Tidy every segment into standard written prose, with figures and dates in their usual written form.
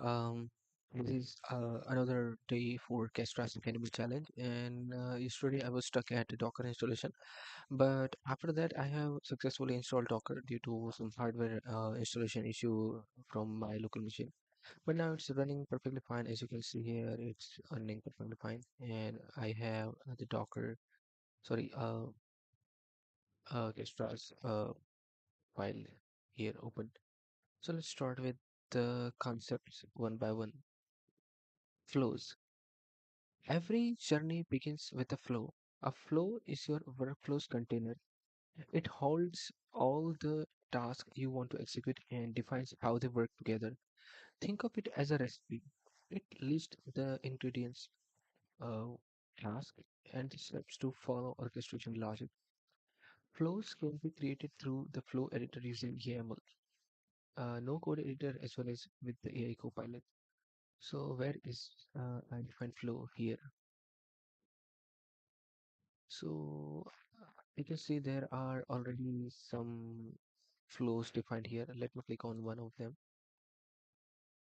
Um, this is another day for Kestra's Academy Challenge, and yesterday I was stuck at the Docker installation. But after that, I have successfully installed Docker due to some hardware installation issue from my local machine. But now it's running perfectly fine. As you can see here, it's running perfectly fine, and I have the Docker, sorry, Kestra's file here open. So let's start with the concepts one by one. Flows. Every journey begins with a flow. A flow is your workflow's container. It holds all the tasks you want to execute and defines how they work together. Think of it as a recipe. It lists the ingredients, uh, task, and the steps to follow orchestration logic. Flows can be created through the flow editor using YAML, no code editor, as well as with the AI Copilot. So where is I define flow here? So you can see there are already some flows defined here. Let me click on one of them.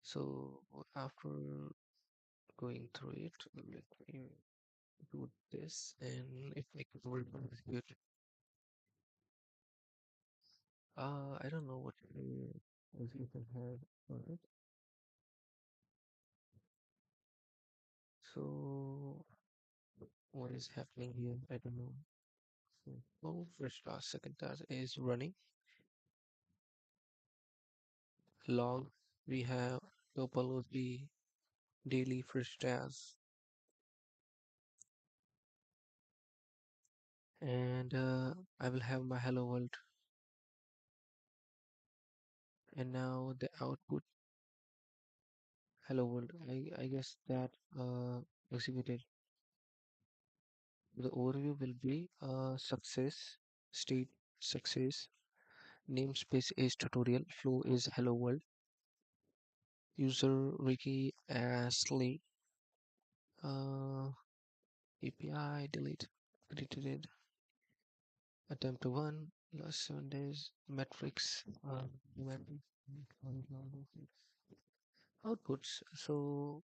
So after going through it, let me do this, and if I can work on this good. I don't know what else you can have on it. So what is happening here? I don't know. So, oh, first task, second task is running. Log, we have topology, daily first task, and I will have my hello world, and now the output hello world. I guess that executed. The overview will be success, state success, namespace is tutorial, flow is hello world, user Ricky Ashley, uh, API delete, deleted, attempt to one, last 7 days, metrics, metrics, outputs. So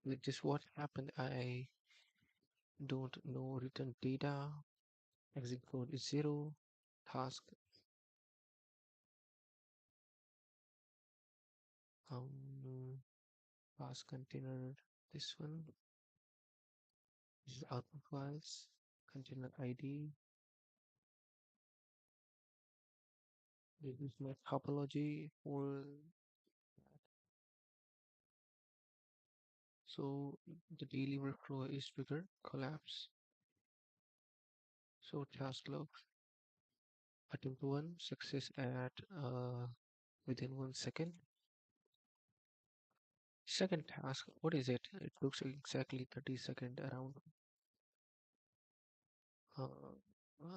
with this, what happened? I don't know return data. Exit code is 0. Task um pass container. This one is output files. Container ID. This is my topology for so the daily workflow is trigger collapse. So task log attempt one success at within 1 second. Second task, what is it? It looks exactly 30 second around.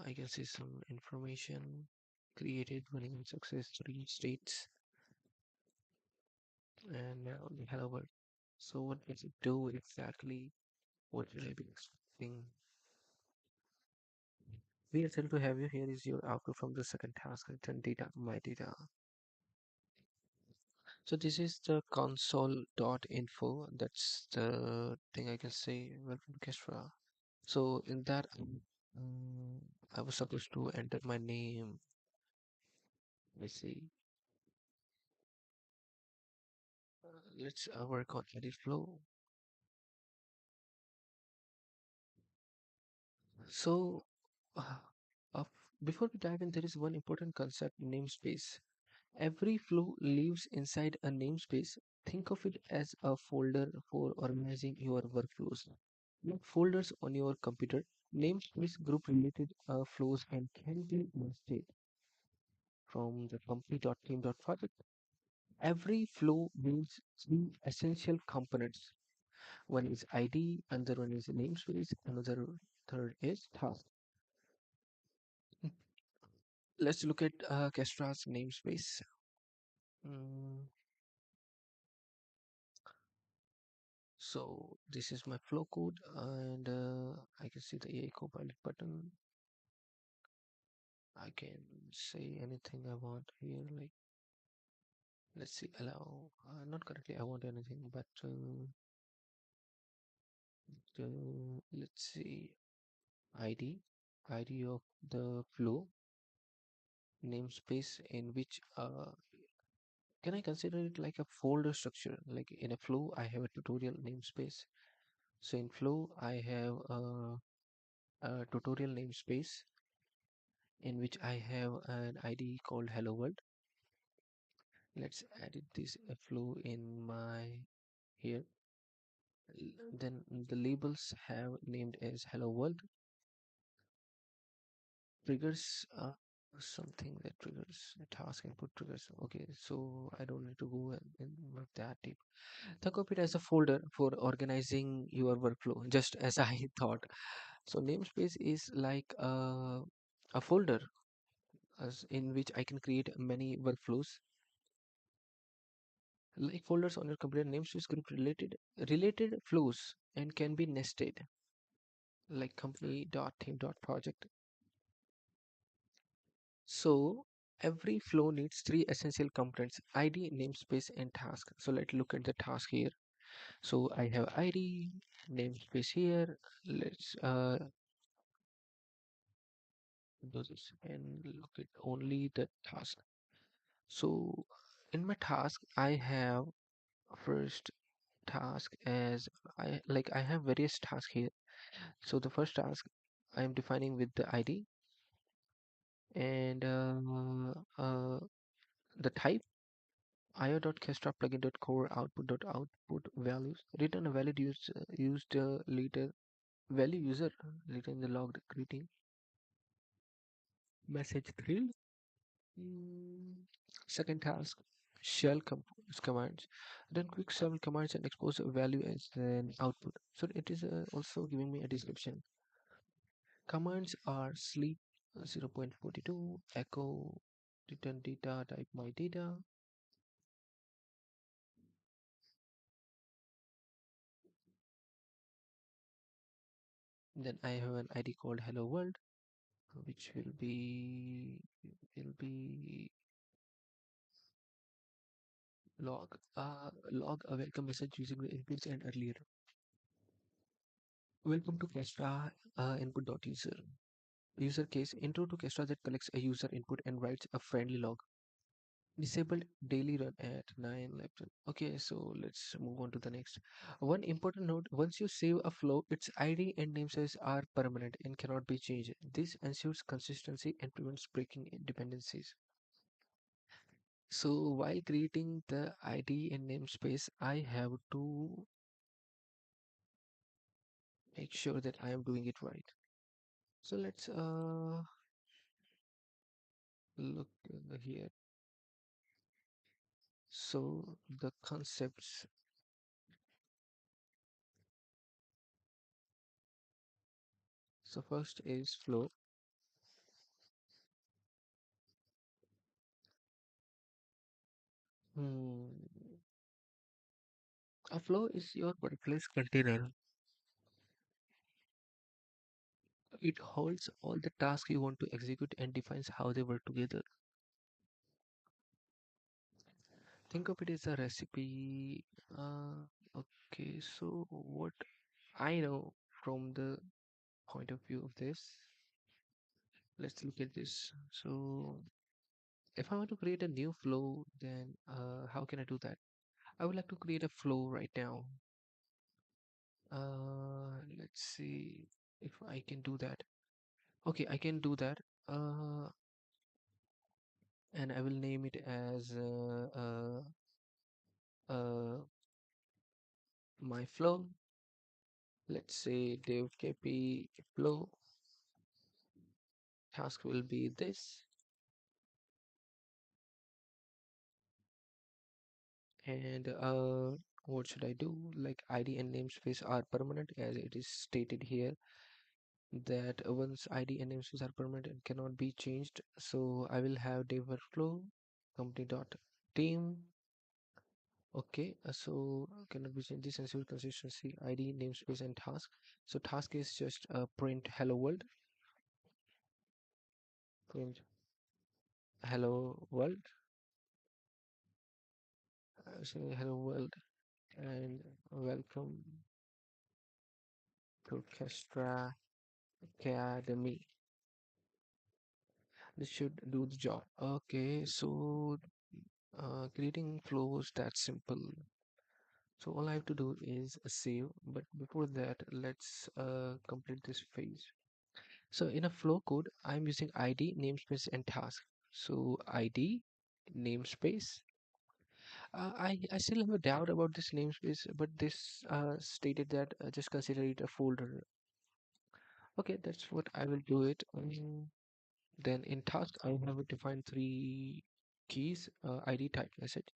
I can see some information created running in success three states and now the hello world. So what does it do exactly? What should I be expecting? We are thrilled to have you. Here is your output from the second task. Return data, my data. So this is the console.info. That's the thing I can say. Welcome to Kestra. So in that, I was supposed to enter my name. Let's see. Let's work on edit flow. So, uh, uh, before we dive in, there is one important concept: namespace. Every flow lives inside a namespace. Think of it as a folder for organizing your workflows. Like folders on your computer, namespace group related flows and can be nested from the company.team.project. Every flow builds three essential components. One is ID, another one is namespace, another third is task. Let's look at Kestra's namespace. Mm, so this is my flow code, and I can see the AI Copilot button. I can say anything I want here, like Let's see, allow, not currently I want anything, but let's see, id id of the flow namespace in which can I consider it like a folder structure? Like in a flow I have a tutorial namespace, so in flow I have a tutorial namespace in which I have an id called hello world. Let's edit this flow in my here. Then the labels have named as hello world. Triggers something that triggers a task input triggers. Okay, so I don't need to go in with that deep. Think of it as a folder for organizing your workflow, just as I thought. So namespace is like a folder as in which I can create many workflows. Like folders on your computer, namespace group related flows and can be nested, like company.theme.project. So every flow needs three essential components: ID, namespace, and task. So let's look at the task here. So I have ID, namespace here. Let's do this and look at only the task. So in my task, I have first task as I have various tasks here. So the first task I am defining with the ID and the type io.kestra plugin.core output values return a valid used later value user return the logged greeting message thrill. Mm, Second task shell commands run quick shell commands and expose a value as an output, so it is also giving me a description. Commands are sleep 0.42 echo return data type my data. Then I have an ID called hello world, which will be log a welcome message using the inputs and earlier. Welcome to Kestra input.user. User case intro to Kestra that collects a user input and writes a friendly log. Disabled daily run at 9 left. Okay, so let's move on to the next. One important note: once you save a flow, its ID and namespace are permanent and cannot be changed. This ensures consistency and prevents breaking dependencies. So while creating the ID and namespace, I have to make sure that I am doing it right. So let's look here. So the concepts. So first is flow. Hmm. A flow is your workplace container. It holds all the tasks you want to execute and defines how they work together. Think of it as a recipe. Okay, so what I know from the point of view of this, let's look at this. So if I want to create a new flow, then how can I do that? I would like to create a flow right now. Let's see if I can do that. Okay, I can do that. Uh, and I will name it as my flow. Let's say dev kp flow. Task will be this, and what should I do? Like ID and namespace are permanent, as it is stated here that once ID and namespace are permanent and cannot be changed. So I will have dev workflow company dot team. Okay, so cannot be changed. This ensures consistency, ID, namespace, and task. So task is just print hello world, print hello world. say hello world and welcome to Kestra Academy. This should do the job. Okay, so creating flows that simple. So all I have to do is save, but before that, let's complete this phase. So in a flow code, I'm using ID, namespace, and task. So ID, namespace. I still have a doubt about this namespace, but this stated that just consider it a folder. Okay, that's what I will do it. Then in task, I have defined three keys, ID, type, message.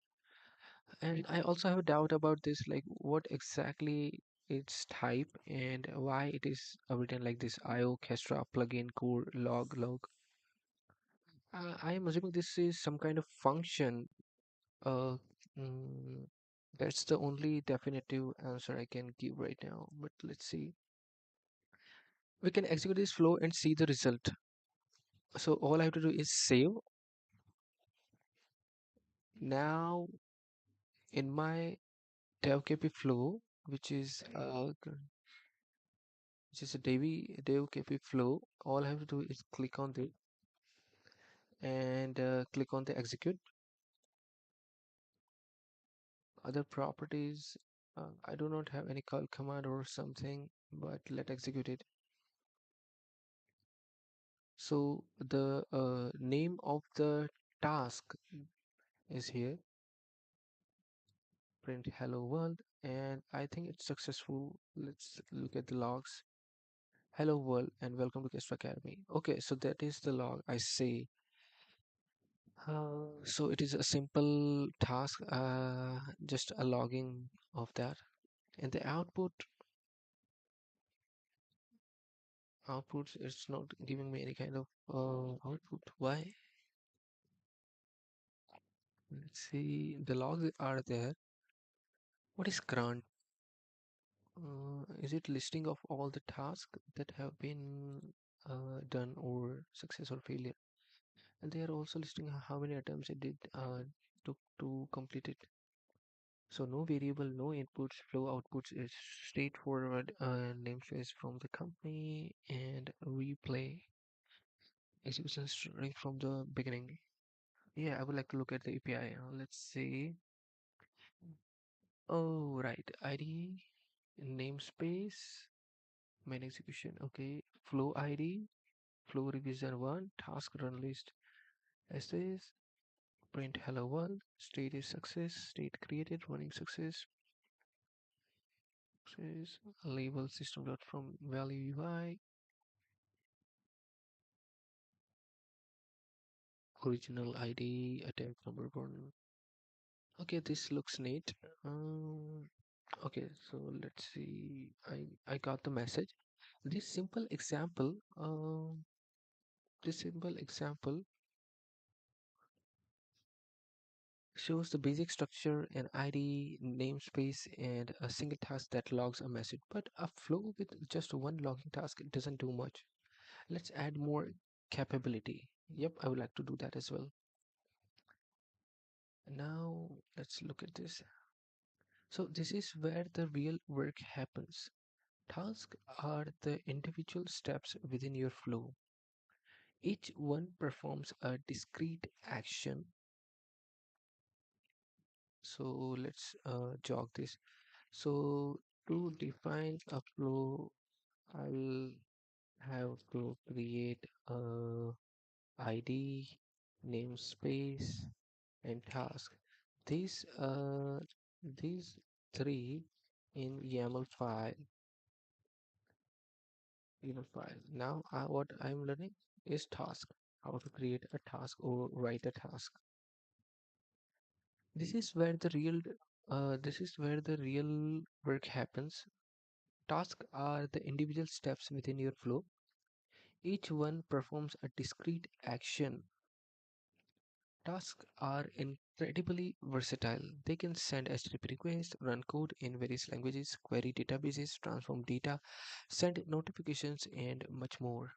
And I also have a doubt about this, like what exactly its type and why it is written like this: IO, Kestra, plugin, core, log. I am assuming this is some kind of function. Uh, mm, that's the only definitive answer I can give right now. But let's see. We can execute this flow and see the result. So all I have to do is save. Now in my devkp flow, which is a devkp flow, all I have to do is click on it and click on the execute. Other properties, I do not have any call command or something, but let execute it. So the name of the task is here, print hello world, and I think it's successful. Let's look at the logs. Hello world and welcome to Kestra Academy. Okay, so that is the log I say. So it is a simple task, just a logging of that, and the outputs, it's not giving me any kind of output. Why? Let's see. The logs are there. What is grant? Is it listing of all the tasks that have been done or success or failure? And they are also listing how many attempts it did took to complete it. So no variable, no inputs, flow outputs is straightforward namespace from the company and replay execution starting from the beginning. Yeah, I would like to look at the API. Let's see. Oh, right. ID, namespace, main execution. Okay. Flow ID, flow revision 1, task run list. Essays, print hello world, state is success, state created, running success. Says label system dot from value UI, original ID, attempt number 1. Okay, this looks neat. Okay, so let's see. I got the message. This simple example, this simple example shows the basic structure, an ID, namespace, and a single task that logs a message. But a flow with just one logging task, it doesn't do much. Let's add more capability. Yep, I would like to do that as well. Now let's look at this. So this is where the real work happens. Tasks are the individual steps within your flow. Each one performs a discrete action. So let's jog this. So to define a flow, I'll have to create a ID, namespace, and task. These these three in YAML file. Now what I'm learning is task. How to create a task or write a task. This is where the real work happens. Tasks are the individual steps within your flow. Each one performs a discrete action. Tasks are incredibly versatile. They can send HTTP requests, run code in various languages, query databases, transform data, send notifications, and much more.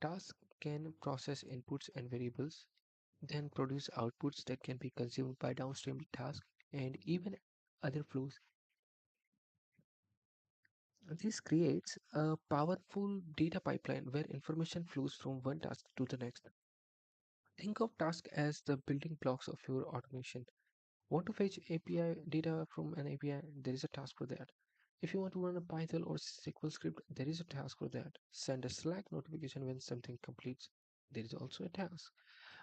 Tasks can process inputs and variables, then produce outputs that can be consumed by downstream tasks. and even other flows. This creates a powerful data pipeline where information flows from one task to the next. Think of tasks as the building blocks of your automation. Want to fetch API data from an API? There is a task for that. If you want to run a Python or SQL script, there is a task for that. Send a Slack notification when something completes. There is also a task.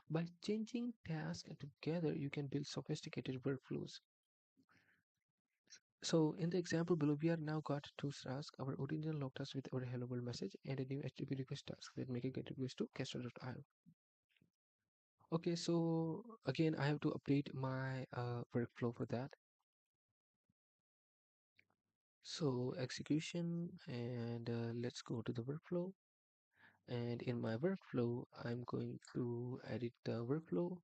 By changing tasks together, you can build sophisticated workflows. So in the example below, we are now got two tasks, our original log task with our hello world message and a new HTTP request task that make a get request to Kestra.io. Okay, so again, I have to update my workflow for that. So execution and let's go to the workflow. And in my workflow, I'm going to edit the workflow.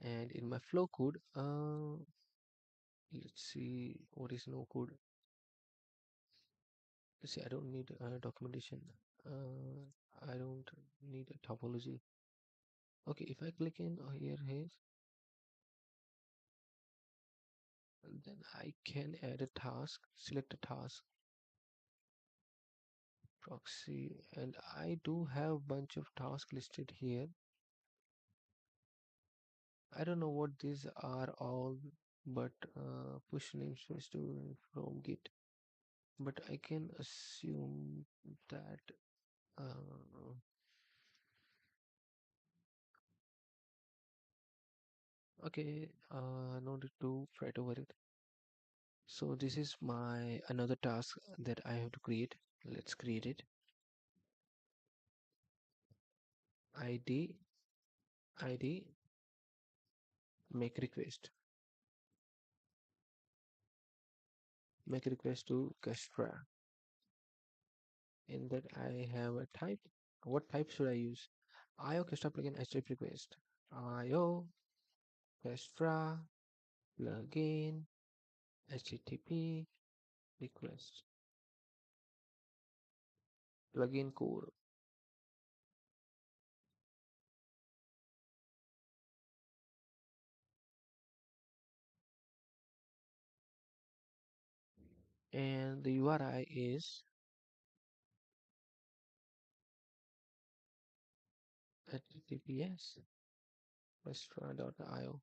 And in my flow code, let's see what is no code. Let's see, I don't need documentation. I don't need a topology. Okay, if I click in here, then I can add a task, select a task, proxy, and I do have bunch of tasks listed here. I don't know what these are all, but push name switch to from Git. But I can assume that okay, no need to fret over it. So this is my another task that I have to create. Let's create it. ID ID make request to Kestra. In that I have a type. What type should I use? IO Kestra plugin HTTP request. IO Kestra plugin HTTP request plugin core. And the URI is https Kestra.io.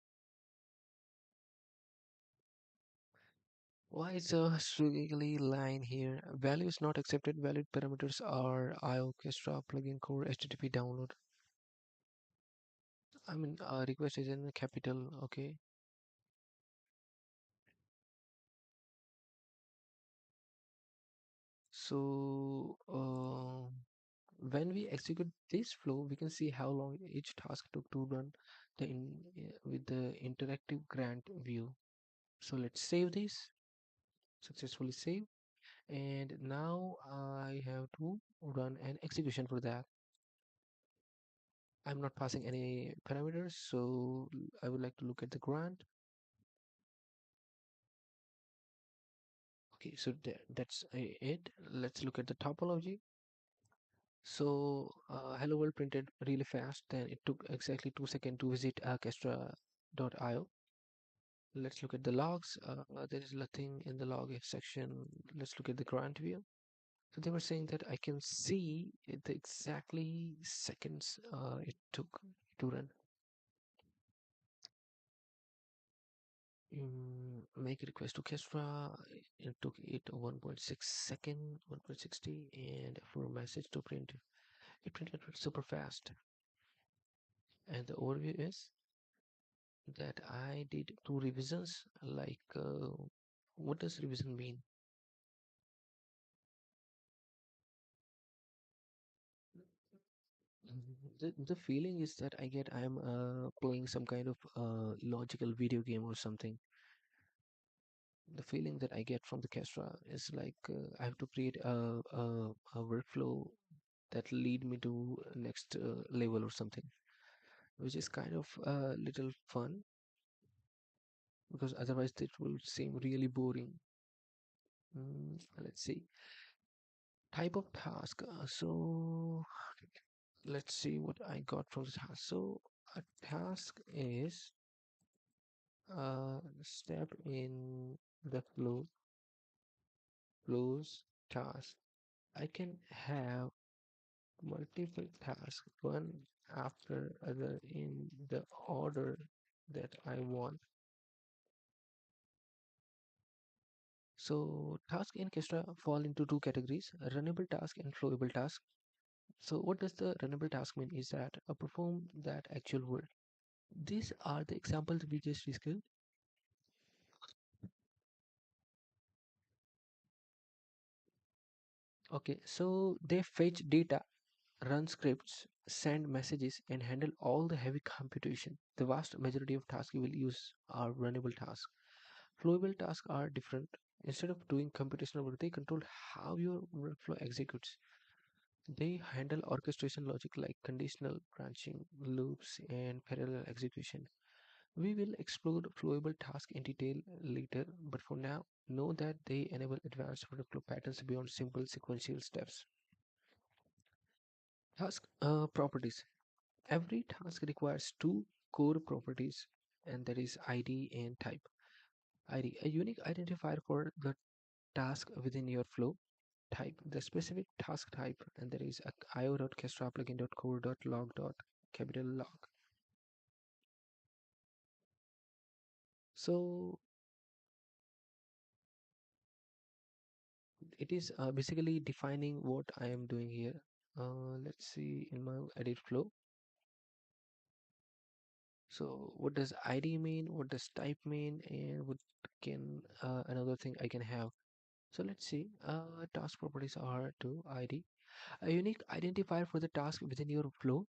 Why is a squiggly line here? Values not accepted. Valid parameters are IO Kestra plugin core HTTP download. I mean, request is in capital. Okay. So when we execute this flow, we can see how long each task took to run with the interactive grant view. So let's save this, successfully save. And now I have to run an execution for that. I'm not passing any parameters, so I would like to look at the grant. Okay, so that's it. Let's look at the topology. So hello world printed really fast, then it took exactly 2 seconds to visit Kestra.io. Let's look at the logs. There is nothing in the log section. Let's look at the grant view. So they were saying that I can see the exactly seconds it took to run. Make a request to Kestra. It took it 1.6 second, 1.60, and for a message to print, it printed super fast. And the overview is that I did two revisions. Like, what does revision mean? The feeling is that I get I'm playing some kind of logical video game or something. The feeling that I get from the Kestra is like I have to create a workflow that lead me to next level or something, which is kind of a little fun because otherwise it will seem really boring. Let's see. Type of task. So let's see what I got from the task. So a task is step in the flows task. I can have multiple tasks, one after other in the order that I want. So task in Kestra fall into two categories, runnable task and flowable task. So what does the runnable task mean is that perform that actual work. These are the examples we just discussed. Okay, so they fetch data, run scripts, send messages, and handle all the heavy computation. The vast majority of tasks you will use are runnable tasks. Flowable tasks are different. Instead of doing computational work, they control how your workflow executes. They handle orchestration logic like conditional branching, loops, and parallel execution. We will explore flowable tasks in detail later, but for now, know that they enable advanced workflow patterns beyond simple sequential steps. Task properties. Every task requires two core properties, and that is ID and type. ID, a unique identifier for the task within your flow. Type, the specific task type, and there is a io.kestraplugin.core.log.capital log. So it is basically defining what I am doing here. Let's see in my edit flow. So what does ID mean? What does type mean? And what can another thing I can have? So let's see. Task properties are to ID, a unique identifier for the task within your flow,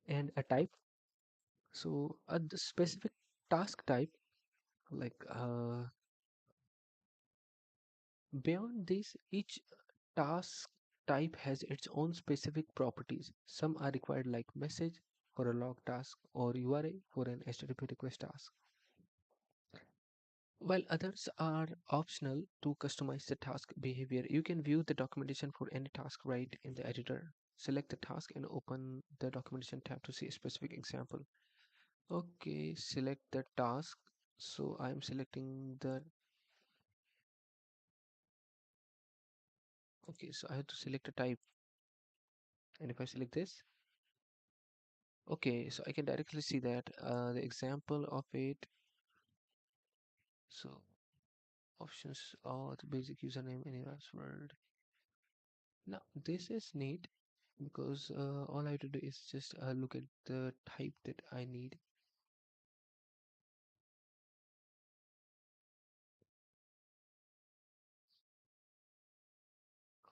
and a type. So the specific task type, like beyond this, each task type has its own specific properties. Some are required like message for a log task or URI for an HTTP request task, while others are optional to customize the task behavior. You can view the documentation for any task right in the editor. Select the task and open the documentation tab to see a specific example. Okay, select the task. So I'm selecting the, okay, so I have to select a type. And if I select this, okay, so I can directly see that the example of it. So options are the basic username and password. Now this is neat because all I have to do is just look at the type that I need.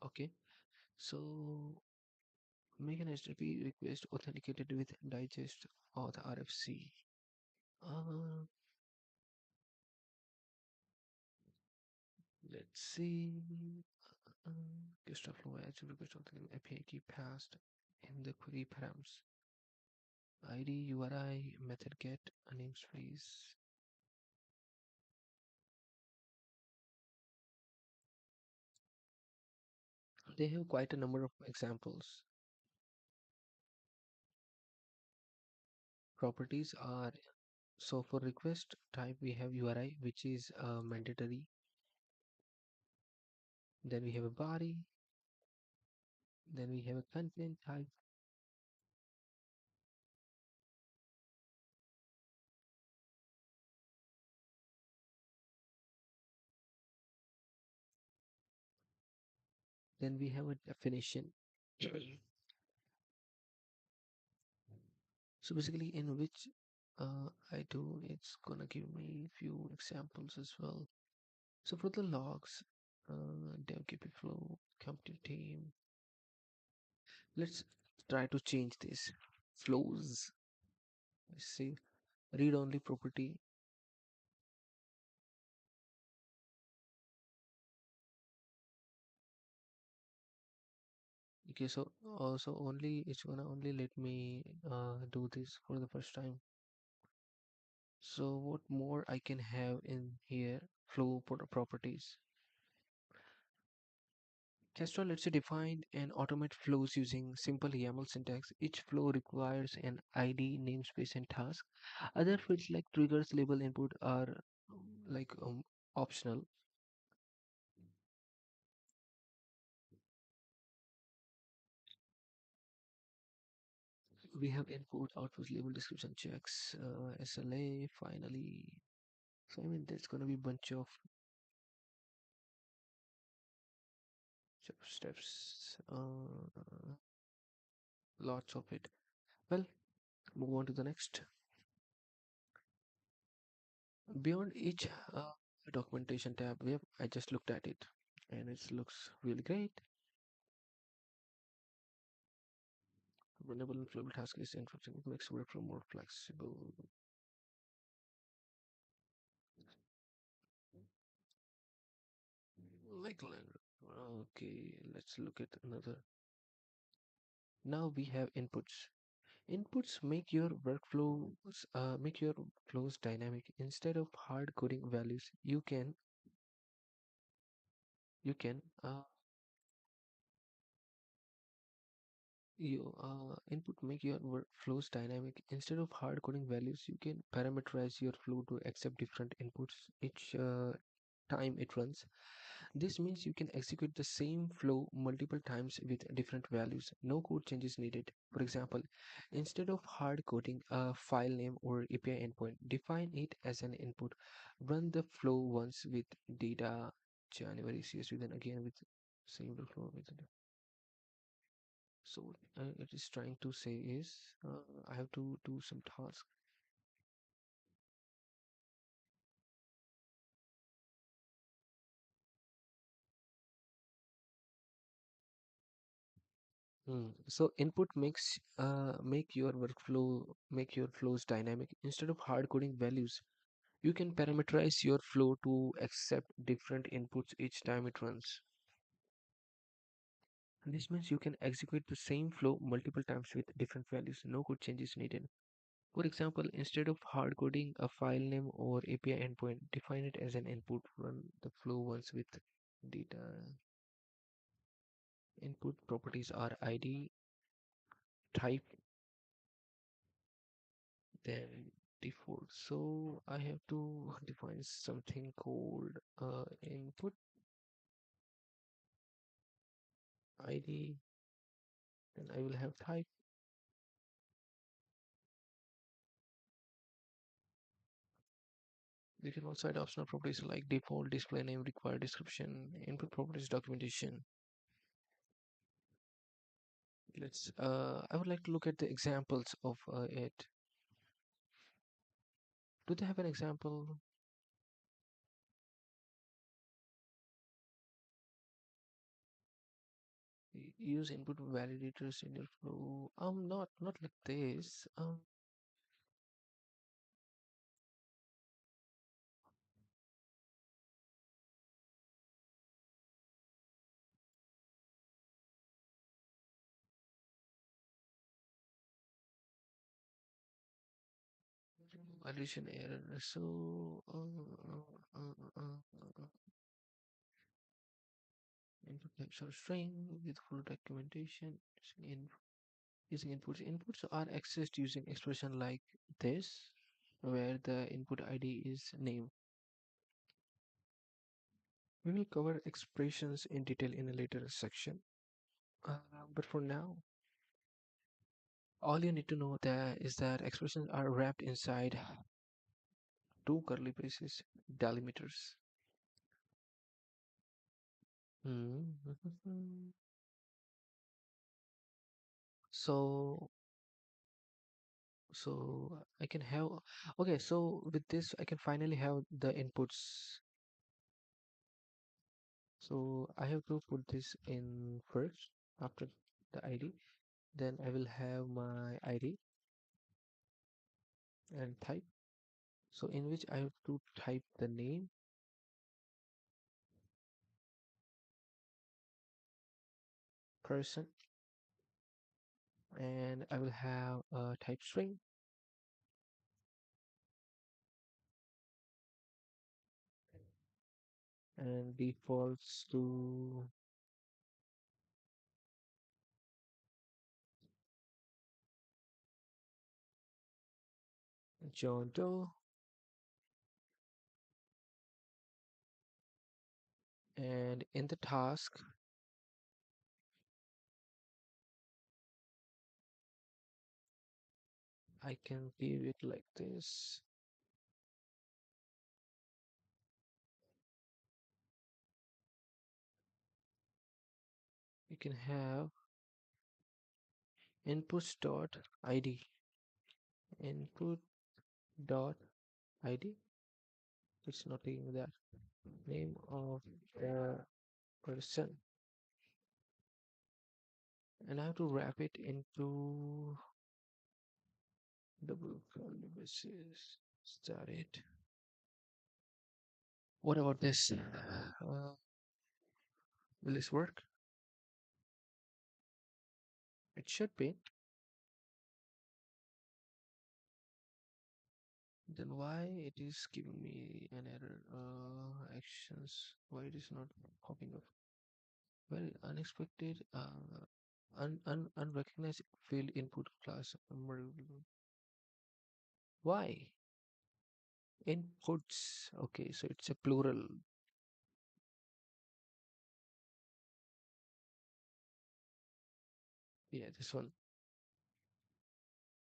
Okay, so make an HTTP request authenticated with digest or the RFC. Uh, let's see. Kestra flow edge request authenticated API key passed in the query params. ID, URI, method get, namespace. They have quite a number of examples. Properties are, so for request type we have URI, which is mandatory. Then we have a body. Then we have a content type. Then we have a definition. So basically, in which I do, it's gonna give me few examples as well. So for the logs, dev KP flow, compute team. Let's try to change this. Flows. Let's see. Read only property. Okay, so also only it's gonna only let me do this for the first time. So what more I can have in here? Flow properties. Kestra lets you define and automate flows using simple YAML syntax. Each flow requires an ID, namespace, and task. Other fields like triggers, label, input are like optional. We have input, output, label, description checks, SLA, finally. So I mean, there's gonna be bunch of steps, lots of it. Well, move on to the next. Beyond each documentation tab, I just looked at it, and it looks really great. Runnable and flexible task list interesting. It makes workflow more flexible. Like, okay, let's look at another. Now we have inputs. Inputs make your flows dynamic. Instead of hard coding values, you can you input make your workflows dynamic. Instead of hard coding values, you can parameterize your flow to accept different inputs each time it runs. This means you can execute the same flow multiple times with different values. No code changes needed. For example, instead of hard coding a file name or API endpoint, define it as an input. Run the flow once with data January CSV, then again with same flow with so it is trying to say is I have to do some task. So input make your flows dynamic. Instead of hard coding values, you can parameterize your flow to accept different inputs each time it runs. This means you can execute the same flow multiple times with different values. No code changes needed. For example, instead of hard coding a file name or API endpoint, define it as an input. Run the flow once with data. Input properties are ID, type, then default. So I have to define something called input ID, then I will have type. You can also add optional properties like default, display name, required description, input properties, documentation. I would like to look at the examples of it. Do they have an example? Use input validators in your flow. Not like this. Validation error. So, input types are string with full documentation using inputs. Inputs are accessed using expression like this, where the input ID is name. We will cover expressions in detail in a later section. But for now, all you need to know there is that expressions are wrapped inside two curly braces delimiters. Hmm. So so I can have okay, so with this I can finally have the inputs. So I have to put this in first after the ID. Then I will have my ID and type. So in which I have to type the name, person, and I will have a type string and defaults to John Doe, and in the task, I can view it like this. You can have inputs dot id, input dot id. It's not taking that name of the person, and I have to wrap it into double curly braces. Is that it? What about this? Will this work? It should be. Then why it is giving me an error? Actions. Why it is not popping up? Well, unexpected. Unrecognized field input class. Why? Inputs. Okay, so it's a plural. Yeah, this one.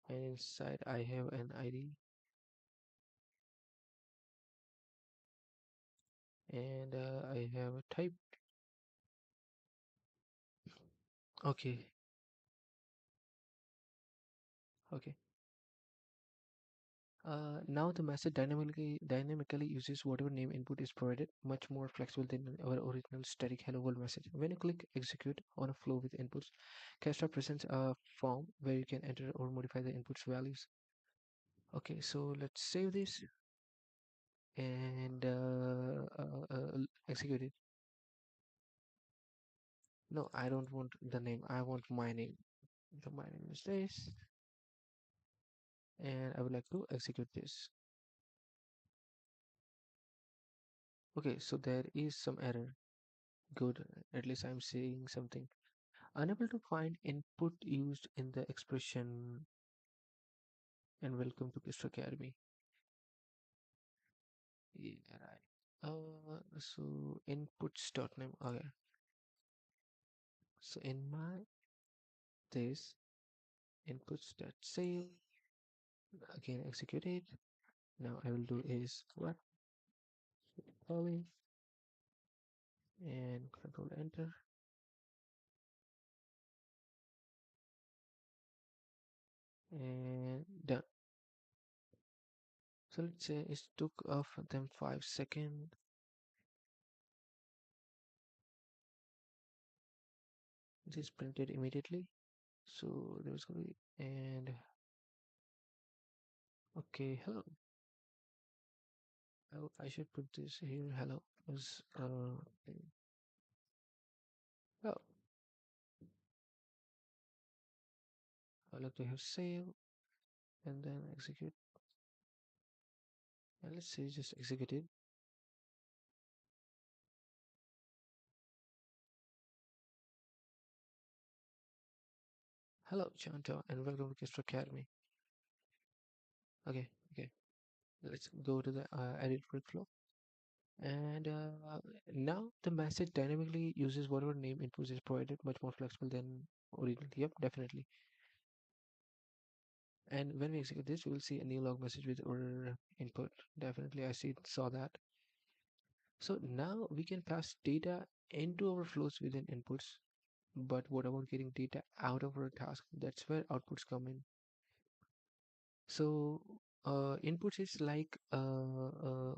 And inside I have an ID and I have a type. Okay, okay. Now the message dynamically uses whatever name input is provided, much more flexible than our original static hello world message. When you click execute on a flow with inputs, Kestra presents a form where you can enter or modify the inputs values. Okay, so let's save this and execute it. No, I don't want the name. I want my name. So my name is this, and I would like to execute this. Okay, so there is some error. Good, at least I'm seeing something. Unable to find input used in the expression, and welcome to Kestra Academy. Yeah, right. So inputs.name. Okay. So in my this inputs.save, again execute it. Now I will do is what calling and control enter and done. So let's say it took off them 5 seconds. It is printed immediately. So there's gonna be and okay, hello. I should put this here. Hello. Because oh, I like to have save and then execute. And let's say just execute it. Hello, Chanto, and welcome to Kestra Academy. Okay, okay. Let's go to the edit workflow. And now the message dynamically uses whatever name input is provided, much more flexible than originally. Yep, definitely. And when we execute this, we will see a new log message with our input. Definitely, saw that. So now we can pass data into our flows within inputs. But what about getting data out of our task? That's where outputs come in. So inputs is like the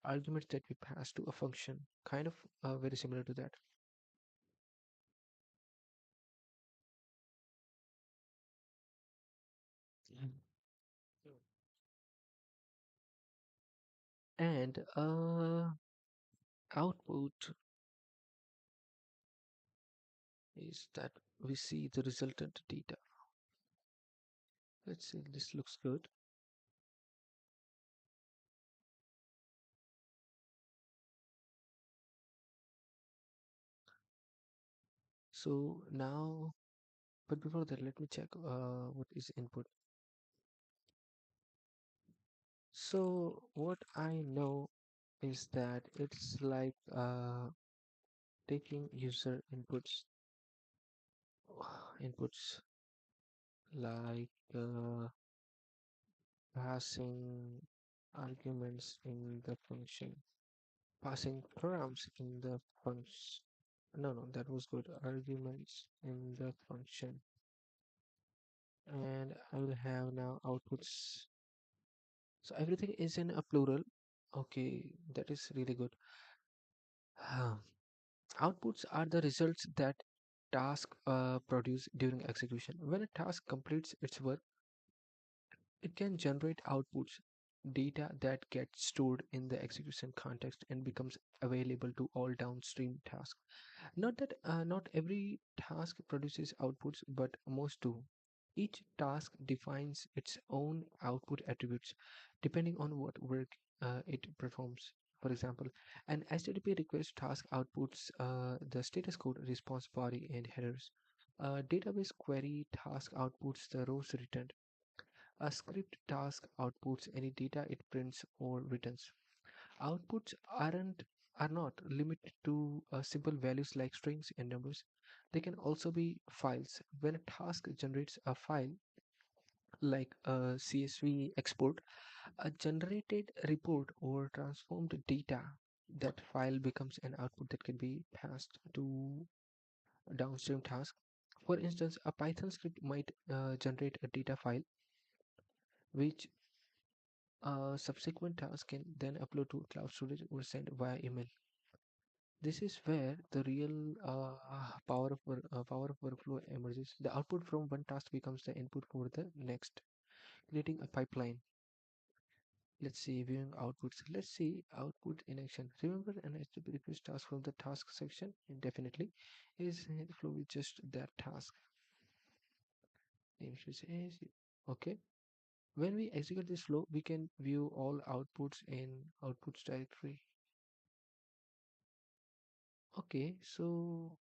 arguments that we pass to a function, kind of very similar to that. Mm. And output is that we see the resultant data. Let's see, this looks good. So now, but before that, let me check what is input. So what I know is that it's like taking user inputs like passing arguments in the function, passing params in the function. No, that was good. Arguments in the function, and I will have now outputs. So everything is in a plural. Okay, that is really good. Outputs are the results that task produce during execution. When a task completes its work, it can generate outputs, data that gets stored in the execution context and becomes available to all downstream tasks. Not every task produces outputs, but most do. Each task defines its own output attributes depending on what work it performs. For example, an HTTP request task outputs the status code, response body, and headers. A database query task outputs the rows returned. A script task outputs any data it prints or returns. Outputs are not limited to simple values like strings and numbers. They can also be files. When a task generates a file like a CSV export, a generated report or transformed data, that file becomes an output that can be passed to a downstream task. For instance, a Python script might generate a data file which a subsequent task can then upload to cloud storage or send via email. This is where the real power of workflow emerges. The output from one task becomes the input for the next, creating a pipeline. Let's see viewing outputs. Let's see output in action. Remember an HTTP request task from the task section? Definitely. Is the flow with just that task? Namespace is okay. When we execute this flow, we can view all outputs in outputs directory. Okay, so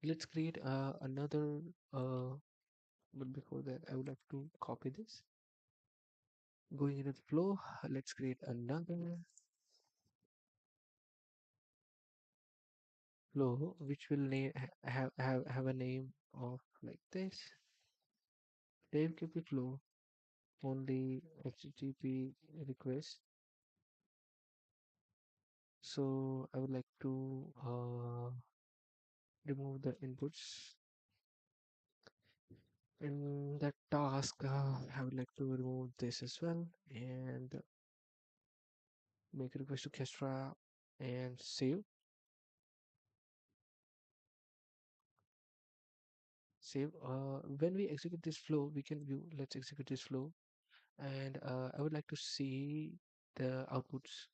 let's create another but before that I would like to copy this. Going into the flow, let's create another flow which will name have a name of like this. TMQP flow only HTTP request. So I would like to remove the inputs in that task. I would like to remove this as well and make a request to Kestra and save. When we execute this flow, we can view. Let's execute this flow, and I would like to see the outputs.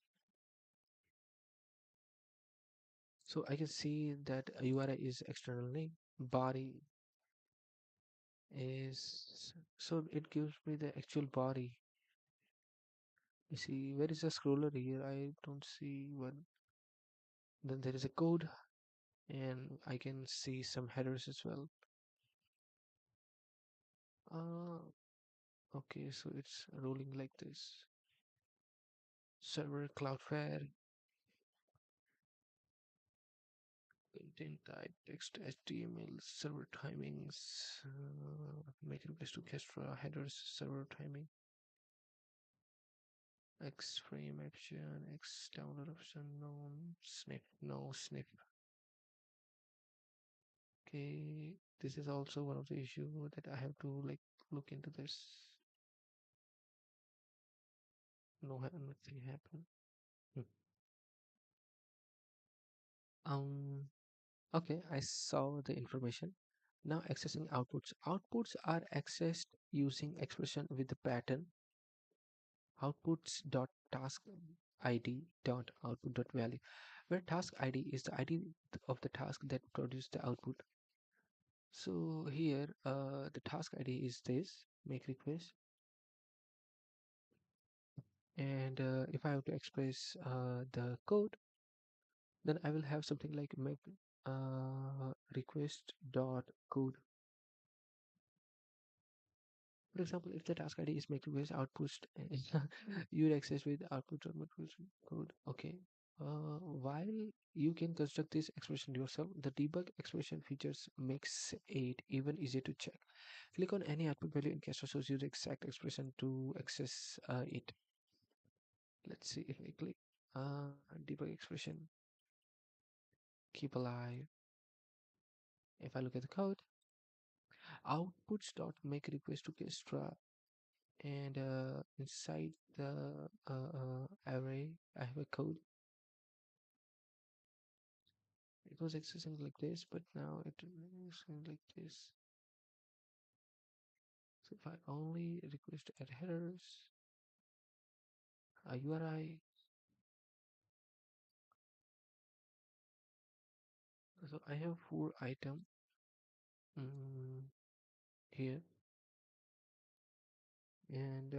So I can see that a URI is external name, body is, so it gives me the actual body. You see, where is the scroller here? I don't see one. Then there is a code, and I can see some headers as well. Uh, okay, so it's rolling like this. Server Cloudflare, content type, text, HTML, server timings, make request to Kestra, headers, server timing, X frame action, X download option, no, snip, no, snip. Okay, this is also one of the issue that I have to like look into this. No, nothing happened. Hmm. Okay, I saw the information. Now accessing outputs. Outputs are accessed using expression with the pattern outputs dot task id dot output dot value, where task id is the id of the task that produced the output. So here the task id is this make request, and if I have to express the code, then I will have something like make request dot code. For example, if the task ID is make request output, you access with output or output code. Okay. While you can construct this expression yourself, the debug expression features makes it even easier to check. Click on any output value in Kestra shows you the exact expression to access it. Let's see if I click uh, debug expression, keep alive. If I look at the code, outputs dot make request to Kestra, and inside the array I have a code. It was accessing like this, but now it is like this. So if I only request add headers, a URI, so I have four item mm, here, and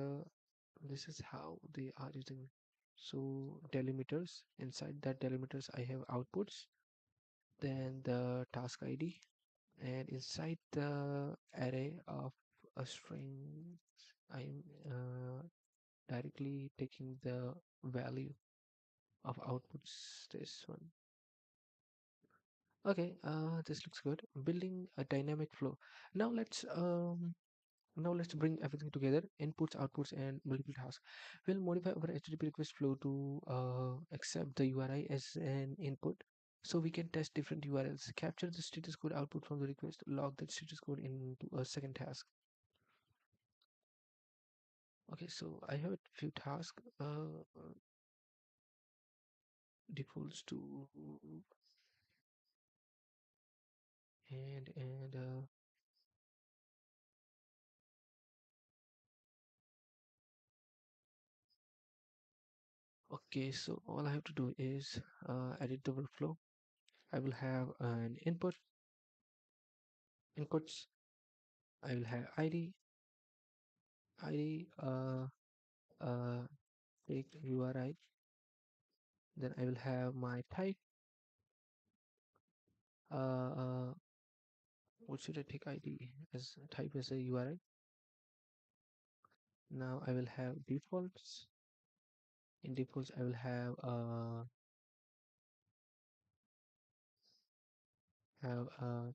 this is how they are using. So delimiters, inside that delimiters I have outputs, then the task ID, and inside the array of a string I'm directly taking the value of outputs, this one. Okay, this looks good. Building a dynamic flow. Now let's um now let's bring everything together: inputs, outputs, and multiple tasks. We'll modify our HTTP request flow to accept the URI as an input, so we can test different URLs. Capture the status code output from the request. Log that status code into a second task. Okay, so I have a few tasks. Defaults to and okay, so all I have to do is edit the workflow. I will have an inputs. I will have ID, uh, take URI. Then I will have my type. Uh, what should I take ID as type as a URI? Now I will have defaults. In defaults, I will have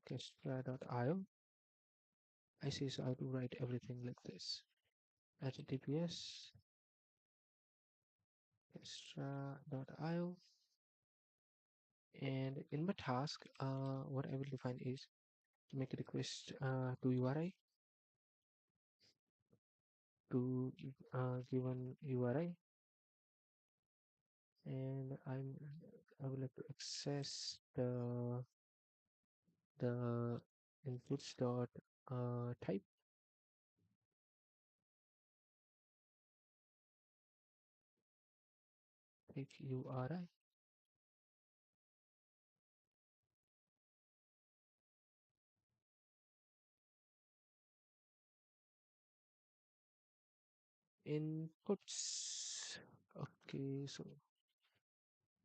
Kestra.io. I see, so I have to write everything like this. HTTPS Kestra.io, and in my task, what I will define is to make a request to URI, to given URI, and I would like to access the inputs dot type, take URI. Inputs. Okay, so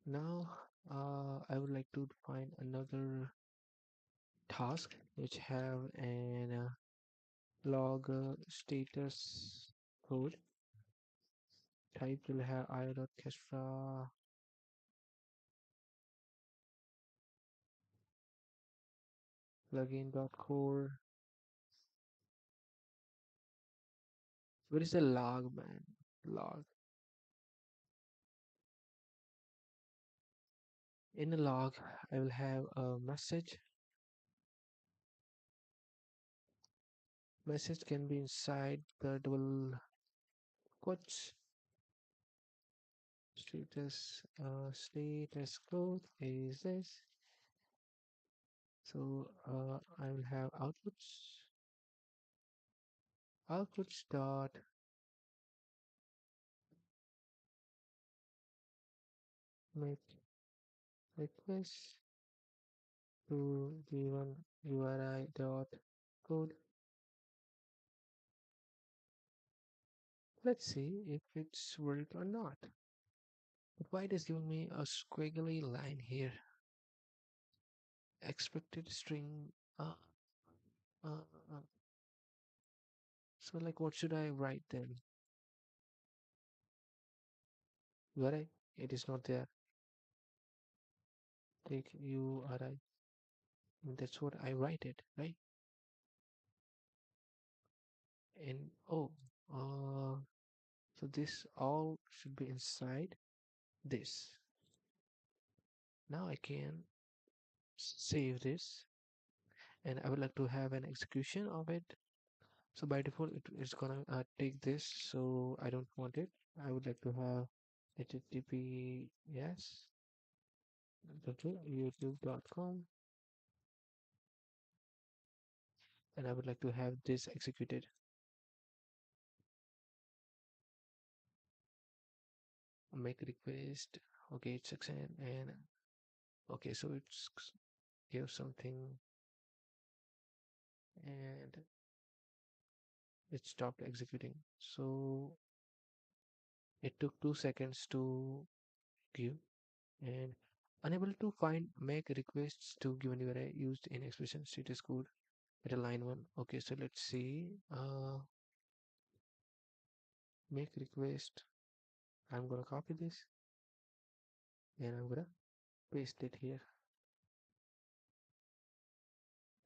now I would like to find another task which have an log status code. Type will have io.kestra plugin.core. Where is the log, man? Log. In the log, I will have a message. Message can be inside the double quotes. Status code is this. So I will have outputs dot make request to given URI dot code. Let's see if it's worked or not. But why it is giving me a squiggly line here? Expected string. Uh, uh, uh, So like, what should I write then? Where I? It is not there. Take you or I. That's what I write it, right? And oh, uh, so this all should be inside this. Now I can save this, and I would like to have an execution of it. So by default, it's gonna take this, so I don't want it. I would like to have https youtube.com, and I would like to have this executed. Make request. Okay, it's accept, and okay, so it's give something, and it stopped executing. So it took 2 seconds to give, and unable to find make requests to given array used in expression status code at a line one. Okay, so let's see. Make request. I'm gonna copy this and I'm gonna paste it here.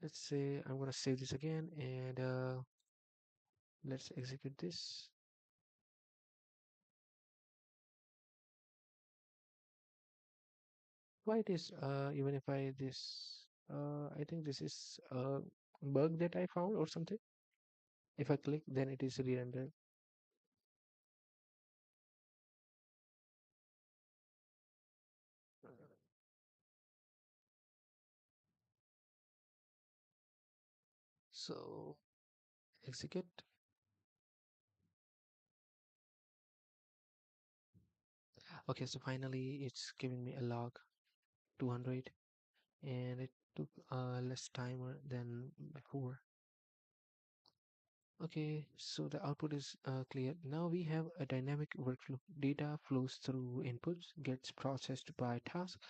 Let's say I'm gonna save this again, and let's execute this. Why it is even if I this I think this is a bug that I found or something. If I click, then it is re-rendered. So execute. Okay, so finally it's giving me a log 200, and it took less timer than before. Okay, so the output is clear. Now we have a dynamic workflow. Data flows through inputs, gets processed by task,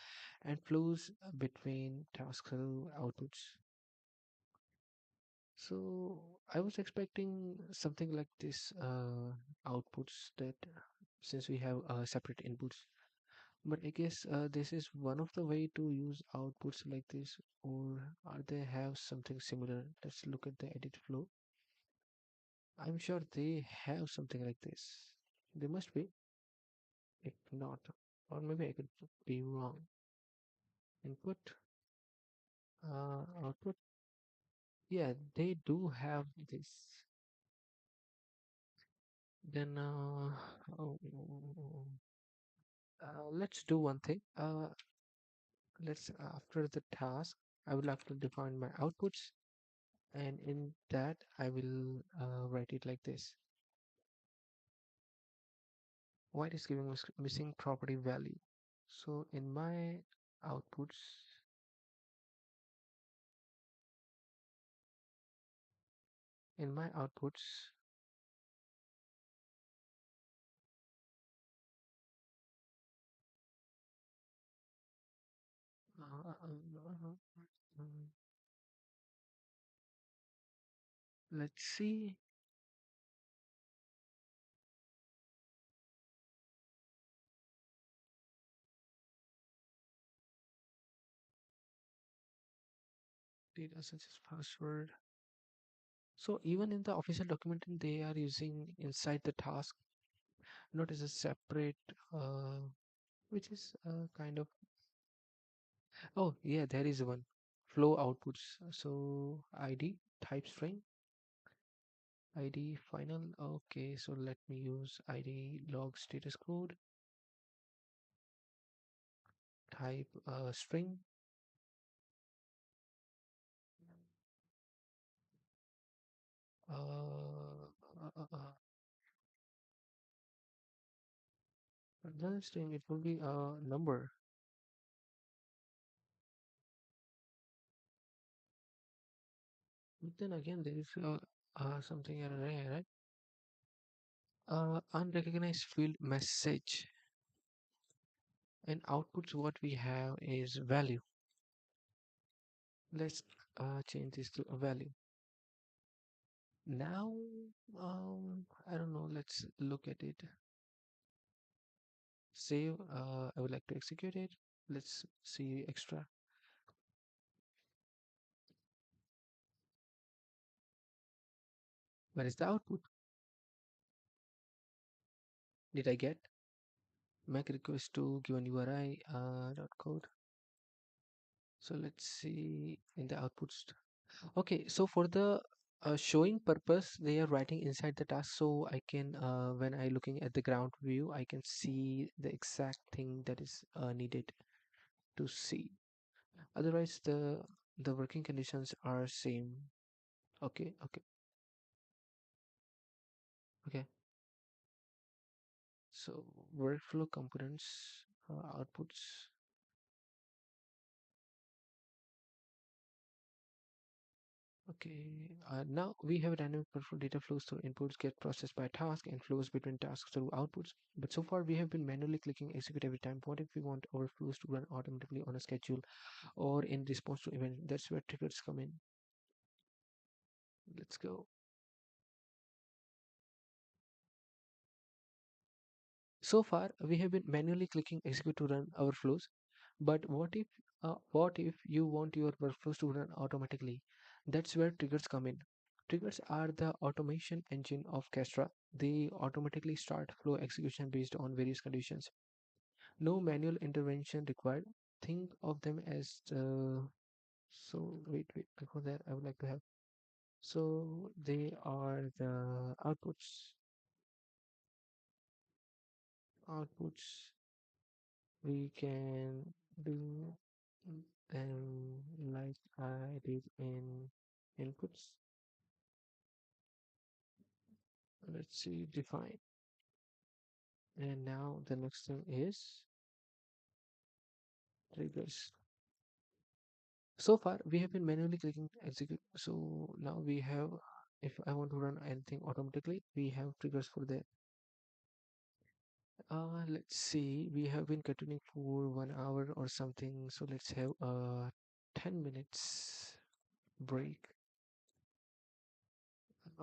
and flows between tasks through outputs. So I was expecting something like this outputs that since we have separate inputs. But I guess this is one of the way to use outputs like this, or are they have something similar? Let's look at the edit flow. I'm sure they have something like this. They must be, if not, or maybe I could be wrong. Input, output. Yeah, they do have this. Then, oh, let's do one thing. Let's after the task, I would like to define my outputs, and in that I will write it like this. Why it is giving missing property value? So outputs, in my outputs, let's see. Data such as password. So even in the official document, they are using inside the task, not as a separate, which is kind of. Oh yeah, there is one. Flow outputs. So ID type string, ID final. Okay, so let me use ID log status code type string. Another string. It will be a number. But then again, there is something array, right? Unrecognized field message, and outputs what we have is value. Let's change this to a value. Now, I don't know, let's look at it. Save, I would like to execute it. Let's see extra. Where is the output? Did I get? Make request to given URI dot code. So let's see in the outputs. Okay, so for the showing purpose, they are writing inside the task, so I can when I looking at the ground view, I can see the exact thing that is needed to see. Otherwise, the working conditions are same. Okay, okay, okay. So workflow components outputs. Okay, now we have a dynamic workflow. Data flows through inputs, get processed by task, and flows between tasks through outputs. But so far, we have been manually clicking execute every time. What if we want our flows to run automatically on a schedule or in response to event? That's where triggers come in. Let's go. So far, we have been manually clicking execute to run our flows. But what if you want your workflows to run automatically? That's where triggers come in. Triggers are the automation engine of Kestra. They automatically start flow execution based on various conditions. No manual intervention required. Think of them as wait, before that I would like to have. So they are the outputs we can do them like I did in inputs. Let's see, define. And now the next thing is triggers. So far, we have been manually clicking execute. So now we have, if I want to run anything automatically, we have triggers for that. Let's see, we have been continuing for 1 hour or something. So let's have a 10 minutes break.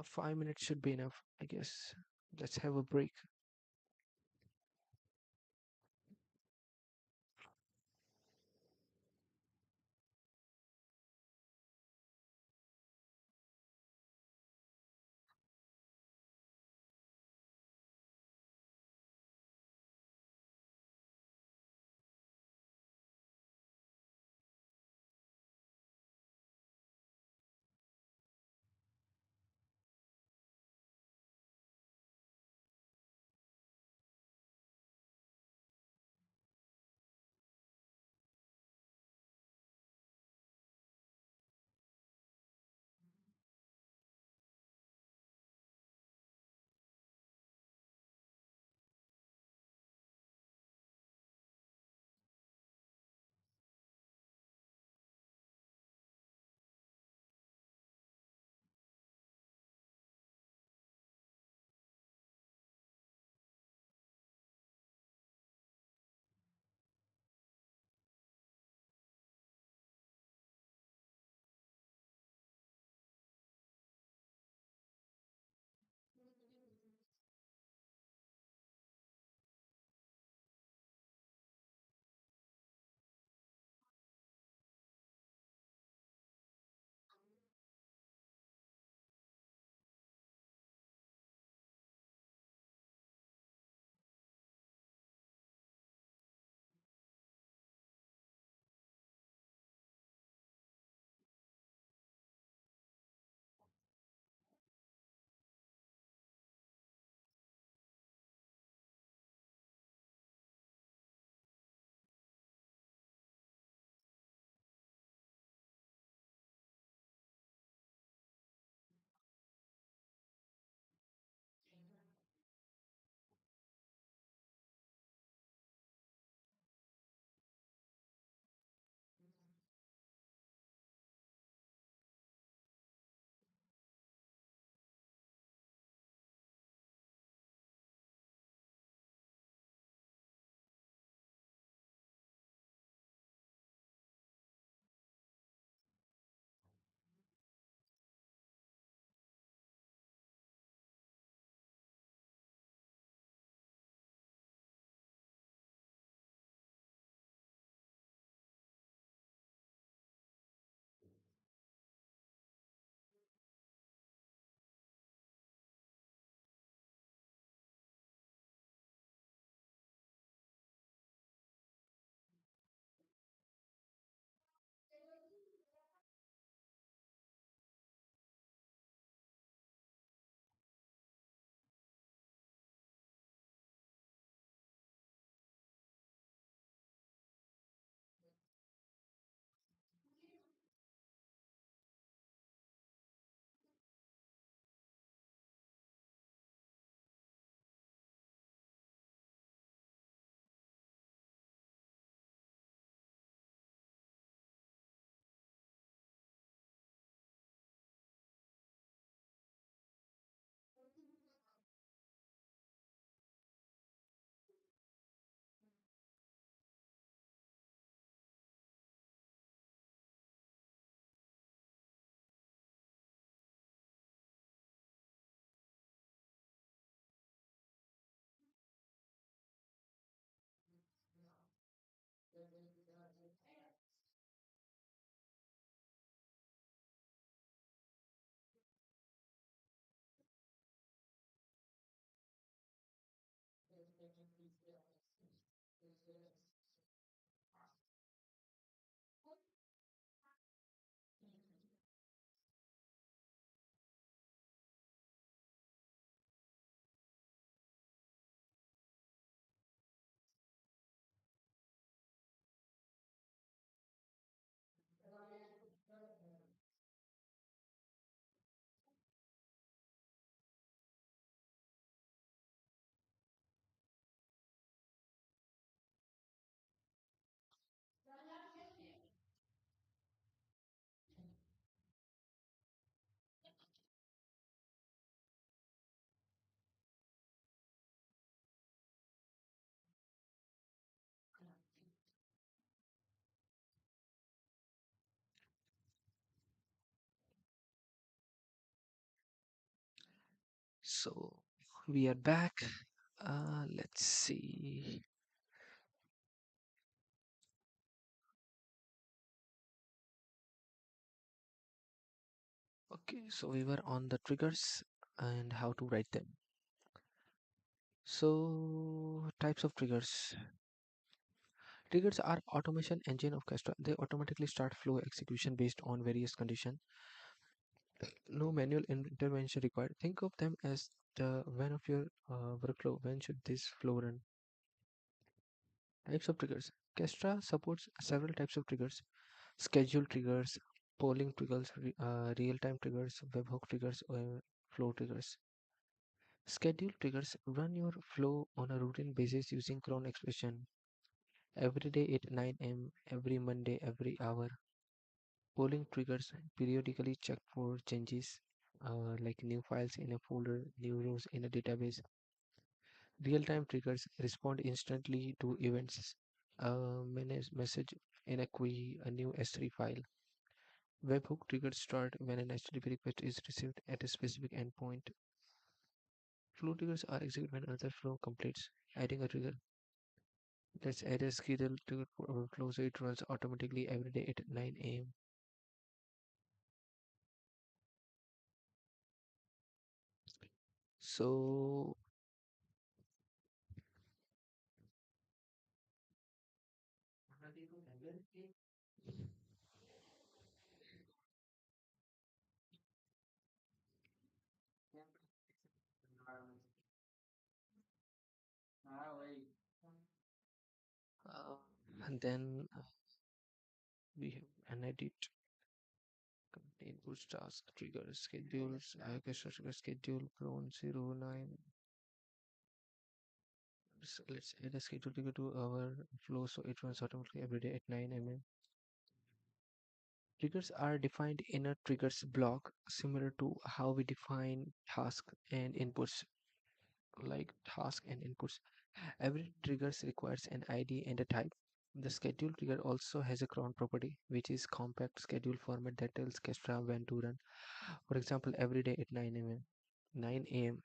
5 minutes should be enough, I guess. Let's have a break. So we are back. Let's see. Okay, so we were on the triggers and how to write them. So types of triggers. Triggers are automation engine of Kestra. They automatically start flow execution based on various conditions. No manual intervention required. Think of them as the when of your workflow. When should this flow run? Types of triggers. Kestra supports several types of triggers: schedule triggers, polling triggers, real-time triggers, webhook triggers, or flow triggers. Schedule triggers run your flow on a routine basis using cron expression every day at 9 a.m., every Monday, every hour. Polling triggers periodically check for changes like new files in a folder, new rows in a database. Real-time triggers respond instantly to events, a message in a queue, a new S3 file. Webhook triggers start when an HTTP request is received at a specific endpoint. Flow triggers are executed when another flow completes. Adding a trigger. Let's add a schedule trigger for our flow so it runs automatically every day at 9 a.m. So uh, and then we have an edit inputs task trigger schedules Kestra trigger schedule cron 09. So let's add a schedule trigger to our flow so it runs automatically every day at 9 a.m. Triggers are defined in a triggers block, similar to how we define task and inputs, like task and inputs. Every triggers requires an ID and a type. The schedule trigger also has a cron property, which is compact schedule format that tells Kestra when to run. For example, every day at 9 a.m. 9 a.m.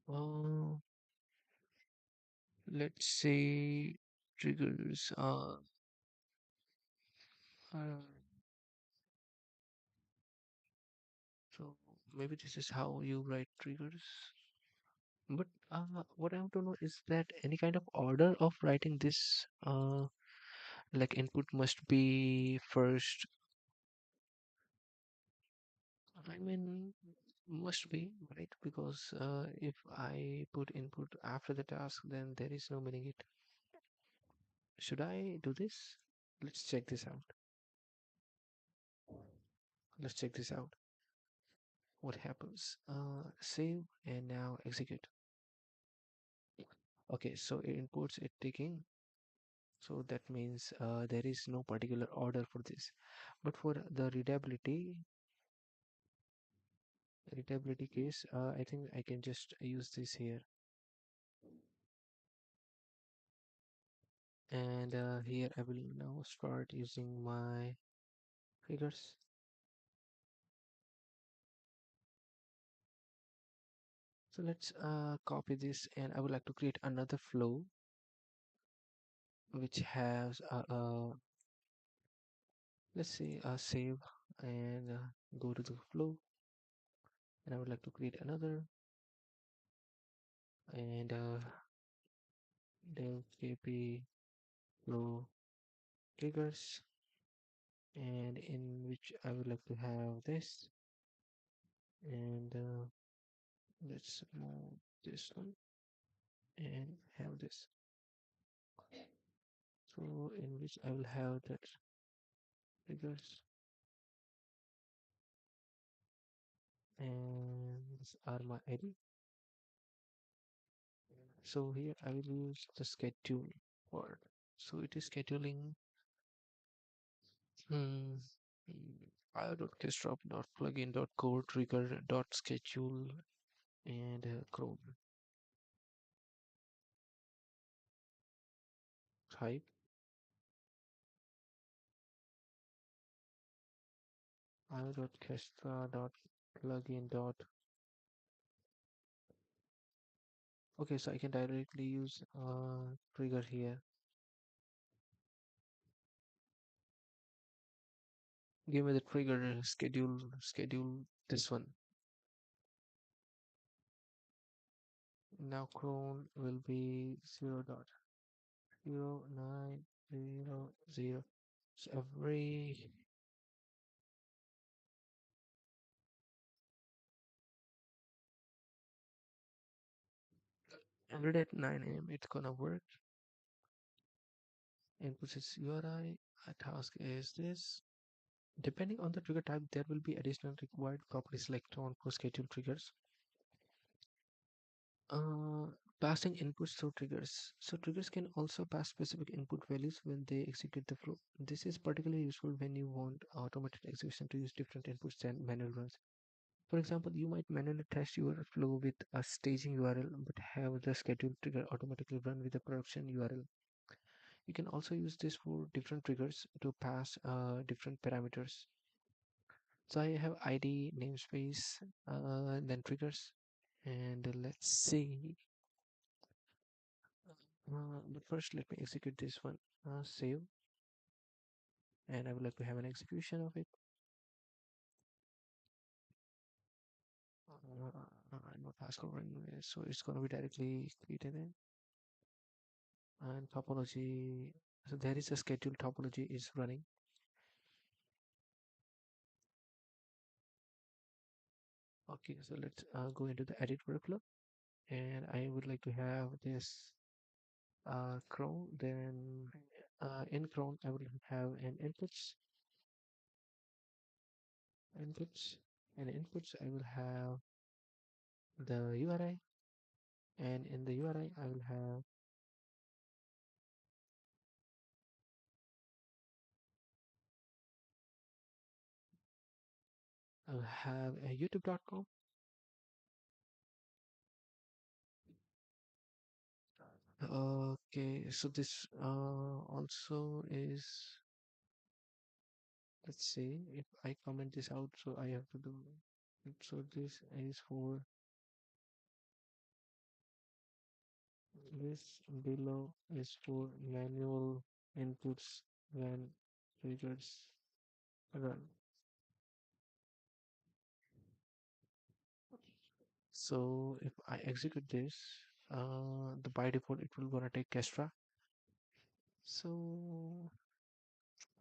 Uh, let's say triggers. Uh, so maybe this is how you write triggers. But what I want to know is that any kind of order of writing this, like input must be first. I mean, must be right because if I put input after the task, then there is no meaning it. Should I do this? Let's check this out. Let's check this out. What happens? Save and now execute. Okay, so it inputs it taking. So that means there is no particular order for this. But for the readability case, I think I can just use this here. And here I will now start using my figures. So let's copy this and I would like to create another flow which has let's say save and go to the flow, and I would like to create another and dev kp flow triggers, and in which I would like to have this, and let's move this one and have this, so in which I will have that triggers, and these are my ID. So here I will use the schedule word. So it is scheduling. Hmm. I.Kestrop.plugin.code trigger.schedule and Chrome type. I.Kestra.plugin.code Okay, so I can directly use trigger here. Give me the trigger schedule this one. Now cron will be 0.0900. So every 100 at 9 a.m. it's gonna work. Input is URI. A task is this. Depending on the trigger type, there will be additional required properties like on for schedule triggers. Uh, Passing inputs through triggers. So triggers can also pass specific input values when they execute the flow. This is particularly useful when you want automated execution to use different inputs than manual runs. For example, you might manually test your flow with a staging URL, but have the schedule trigger automatically run with the production URL. You can also use this for different triggers to pass different parameters. So I have ID, namespace, then triggers, and let's see. But first, let me execute this one. Save, and I would like to have an execution of it. Not task overrun, so it's going to be directly created in. And topology. So there is a schedule topology is running. Okay, so let's go into the edit workflow, and I would like to have this cron. Then in cron, I will have an inputs, and inputs. I will have the URI, and in the URI, I will have a youtube.com. Okay, so this also is, let's see if I comment this out, so I have to do it. So this is for this below is for manual inputs when triggers run. So if I execute this, the by default it will gonna take Kestra. So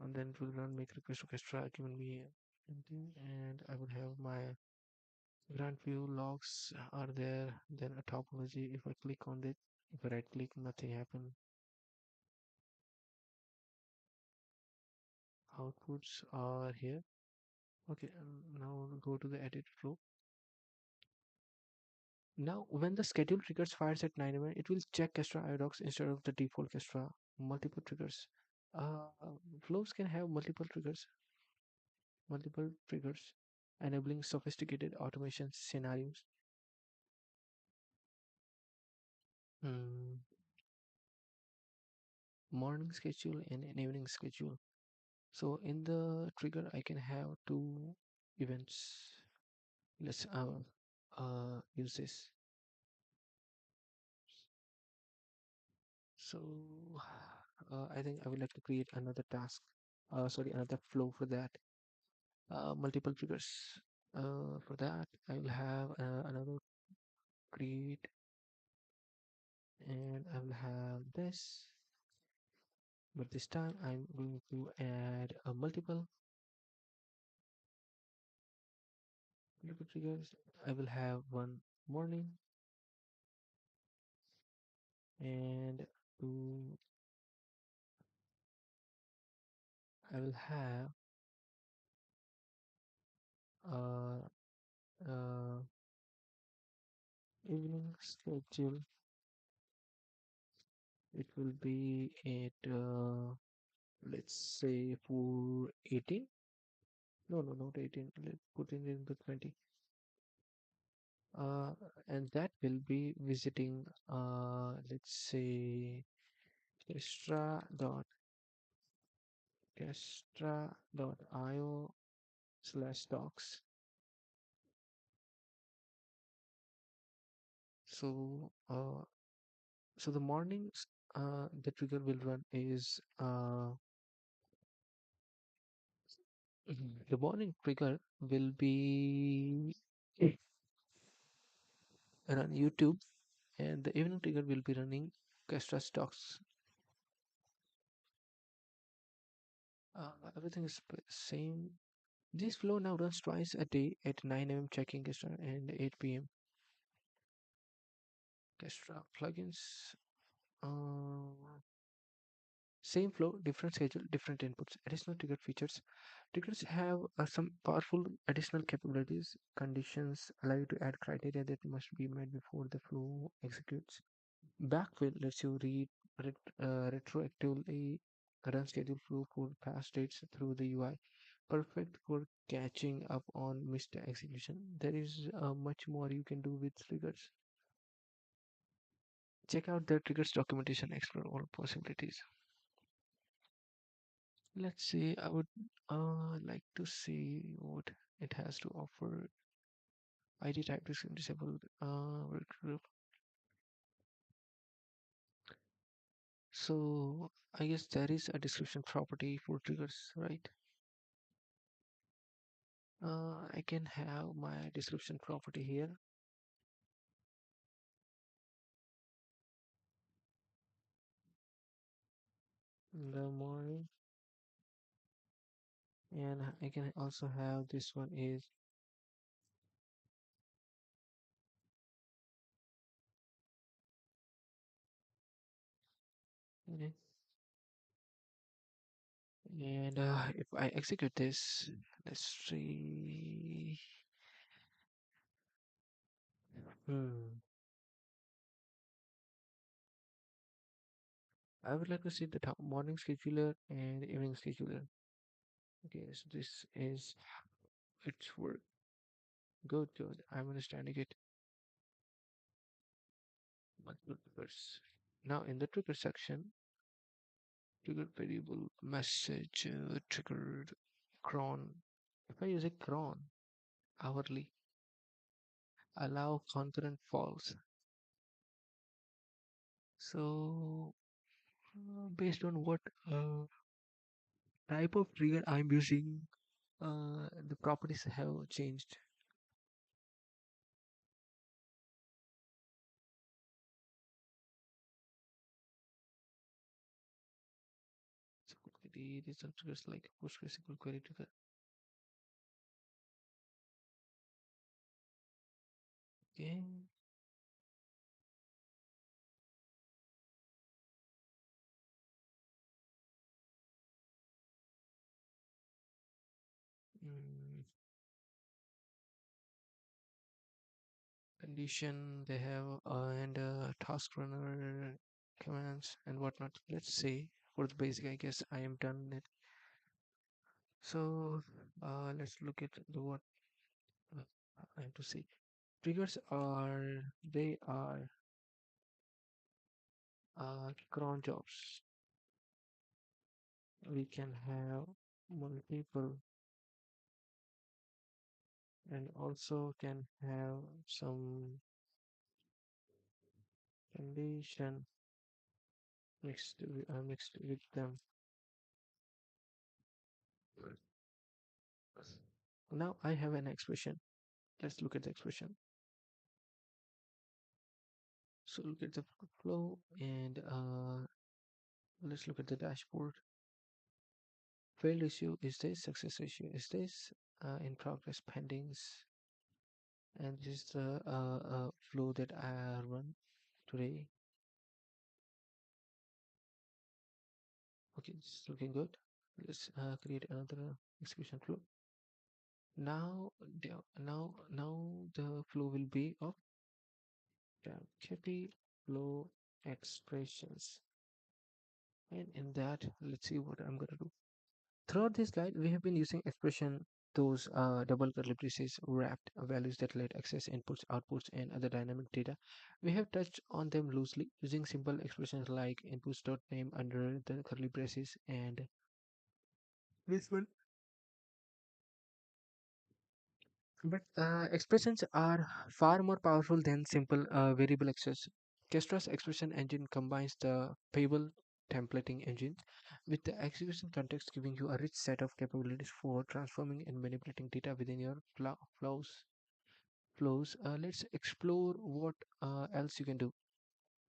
and then it will run make request to Kestra given me anything, and I will have my grant view logs are there. Then a topology. If I click on it, if I right click, nothing happen. Outputs are here. Okay, now go to the edit flow. Now, when the schedule triggers fires at 9 a.m., it will check Kestra IODOCs instead of the default Kestra multiple triggers. Uh, Flows can have multiple triggers, enabling sophisticated automation scenarios. Hmm. Morning schedule and an evening schedule. So in the trigger, I can have two events. Let's use this. So I think I would like to create another task. Sorry, another flow for that. Multiple triggers. For that, I will have another create, and I will have this. But this time, I'm going to add a multiple triggers. I will have one morning and two. I will have uh, uh, evening schedule. It will be at let's say for 18. No, no, not 18. Let's put it in the 20. Uh, and that will be visiting let's say kestra.io/docs So the mornings the trigger will run is the morning trigger will be run YouTube, and the evening trigger will be running Kestra stocks. Everything is same. This flow now runs twice a day at 9 a.m. checking Kestra and 8 p.m. Kestra plugins. Uh, Same flow, different schedule, different inputs. Additional trigger features. Triggers have some powerful additional capabilities. Conditions allow you to add criteria that must be met before the flow executes. Backfill lets you retroactively run schedule flow for past dates through the UI. Perfect for catching up on missed execution. There is much more you can do with triggers. Check out the triggers documentation, explore all possibilities. Let's see, I would like to see what it has to offer. ID type description disabled. Group. So I guess there is a description property for triggers, right? I can have my description property here. In the morning, and I can also have this one is okay. And if I execute this, let's see. Hmm. I would like to see the morning scheduler and evening scheduler. Okay, so this is its work. Good, good. I'm understanding it. Multiple triggers. Now in the trigger section, trigger variable message triggered cron. If I use a cron hourly, allow concurrent false. So based on what type of trigger I'm using, the properties have changed. SQL query, these are triggers like PostgreSQL query trigger. Okay. Mm, condition they have and task runner commands and whatnot. Let's say for the basic, I guess I am done it. So let's look at the what uh, I have to say. Triggers are they are cron jobs. We can have multiple and also can have some condition mixed with them. Now I have an expression. Let's look at the expression. So look at the flow and let's look at the dashboard. Failed issue is this, success issue is this, in progress pendings, and this is the flow that I run today. Okay, it's looking good. Let's create another execution flow. Now the flow will be of copy flow expressions, and in that, let's see what I'm gonna do. Throughout this guide, we have been using expression, those double curly braces, wrapped values that let access inputs, outputs, and other dynamic data. We have touched on them loosely using simple expressions like inputs.name under the curly braces and this one But expressions are far more powerful than simple variable access. Kestra's expression engine combines the Pable templating engine with the execution context, giving you a rich set of capabilities for transforming and manipulating data within your flows. Let's explore what else you can do.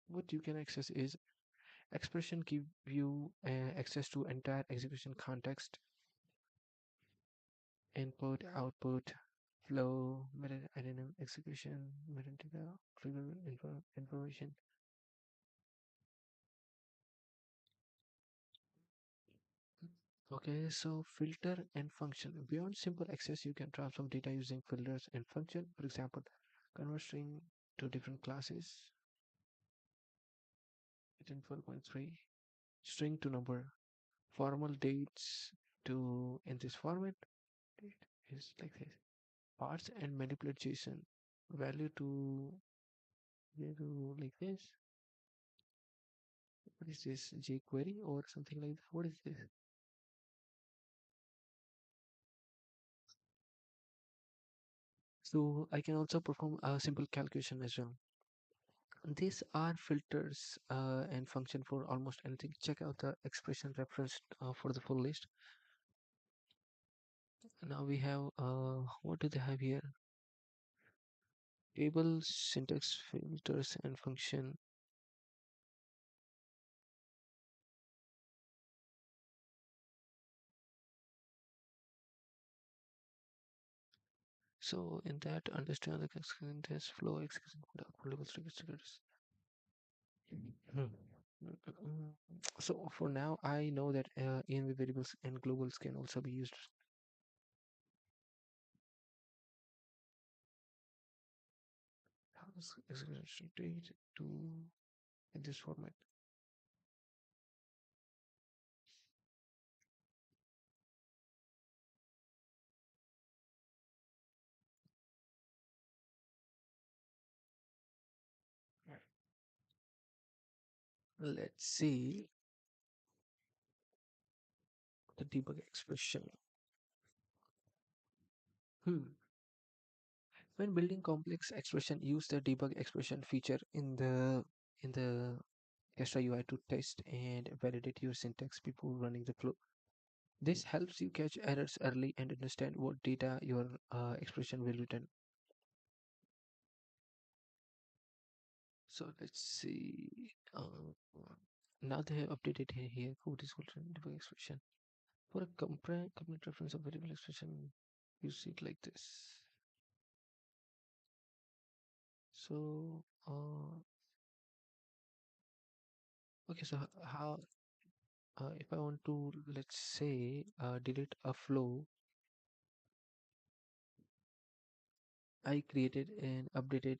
What you can access is expression give you access to entire execution context, input, output, flow, meta item execution, metadata, trigger information. Okay, so filter and function. Beyond simple access, you can transform data using filters and function. For example, convert string to different classes. Written 12.3 string to number. Formal dates to in this format. Date is like this. Parts and manipulate JSON. Value to like this. What is this? jQuery or something like that? What is this? So I can also perform a simple calculation as well. These are filters and function for almost anything. Check out the expression reference for the full list. Now we have what do they have here? Table, syntax, filters, and function. So in that, understand the execution test flow, execution code, levels, triggers. Hmm. So for now, I know that env variables and globals can also be used. How does execution date to in this format? Let's see the debug expression. Hmm. When building complex expression, use the debug expression feature in the Kestra UI to test and validate your syntax before running the flow. This helps you catch errors early and understand what data your expression will return. So let's see. Now they have updated here code is called debug expression. For a complete reference of variable expression, you see it like this. So, okay, so how if I want to, let's say, delete a flow I created and updated.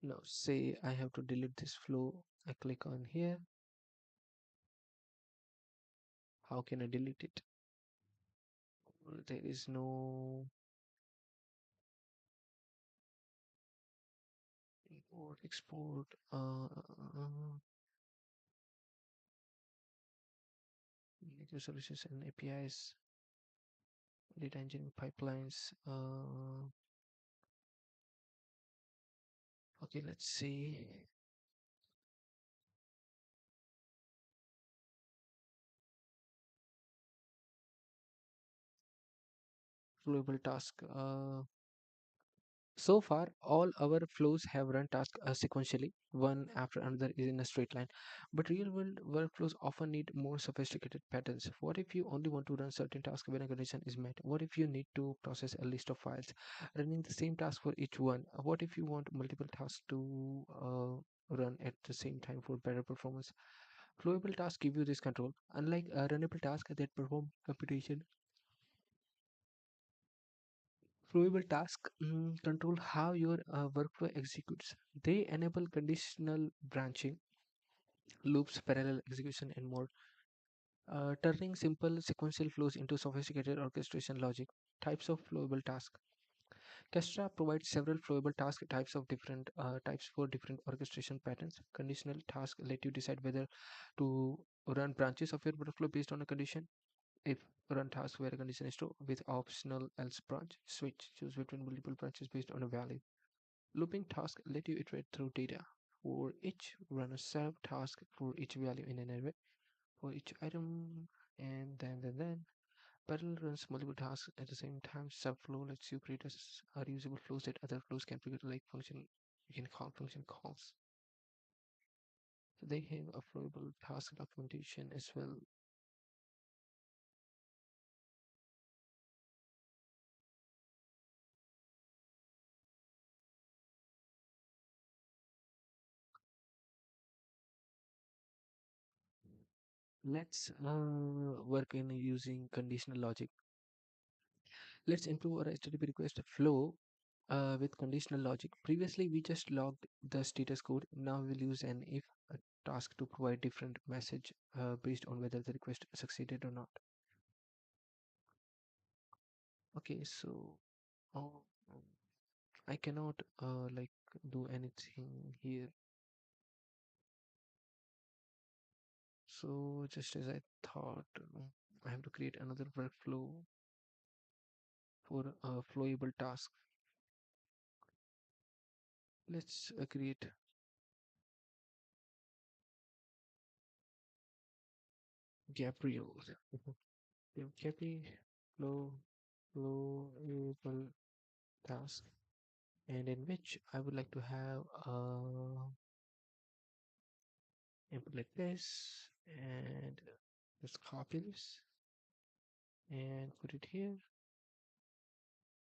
Now, say I have to delete this flow. I click on here. How can I delete it? There is no import, export, microservices and APIs, data engineering pipelines. Okay, let's see. Global task. So far, all our flows have run tasks sequentially, one after another is in a straight line. But real world workflows often need more sophisticated patterns. What if you only want to run certain tasks when a condition is met? What if you need to process a list of files, running the same task for each one? What if you want multiple tasks to run at the same time for better performance? Flowable tasks give you this control, unlike a runnable task that perform computation. Flowable tasks control how your workflow executes. They enable conditional branching, loops, parallel execution, and more, turning simple sequential flows into sophisticated orchestration logic. Types of flowable task. Kestra provides several flowable task types of different types for different orchestration patterns. Conditional tasks let you decide whether to run branches of your workflow based on a condition. If run task where a condition is true with optional else branch, switch, choose between multiple branches based on a value. Looping task let you iterate through data. For each, run a serve task for each value in an array, for each item, and then. Parallel runs multiple tasks at the same time. Subflow lets you create a reusable flows that other flows can figure like function. You can call function calls. So they have a flowable task documentation as well. Let's work in using conditional logic. Let's improve our HTTP request flow with conditional logic. Previously, we just logged the status code. Now we'll use an if task to provide different message based on whether the request succeeded or not. Okay, so uh, I cannot like do anything here. So just as I thought, I have to create another workflow for a flowable task. Let's create Gabriel. Gabriel flow flowable task, and in which I would like to have input like this, and let's copy this and put it here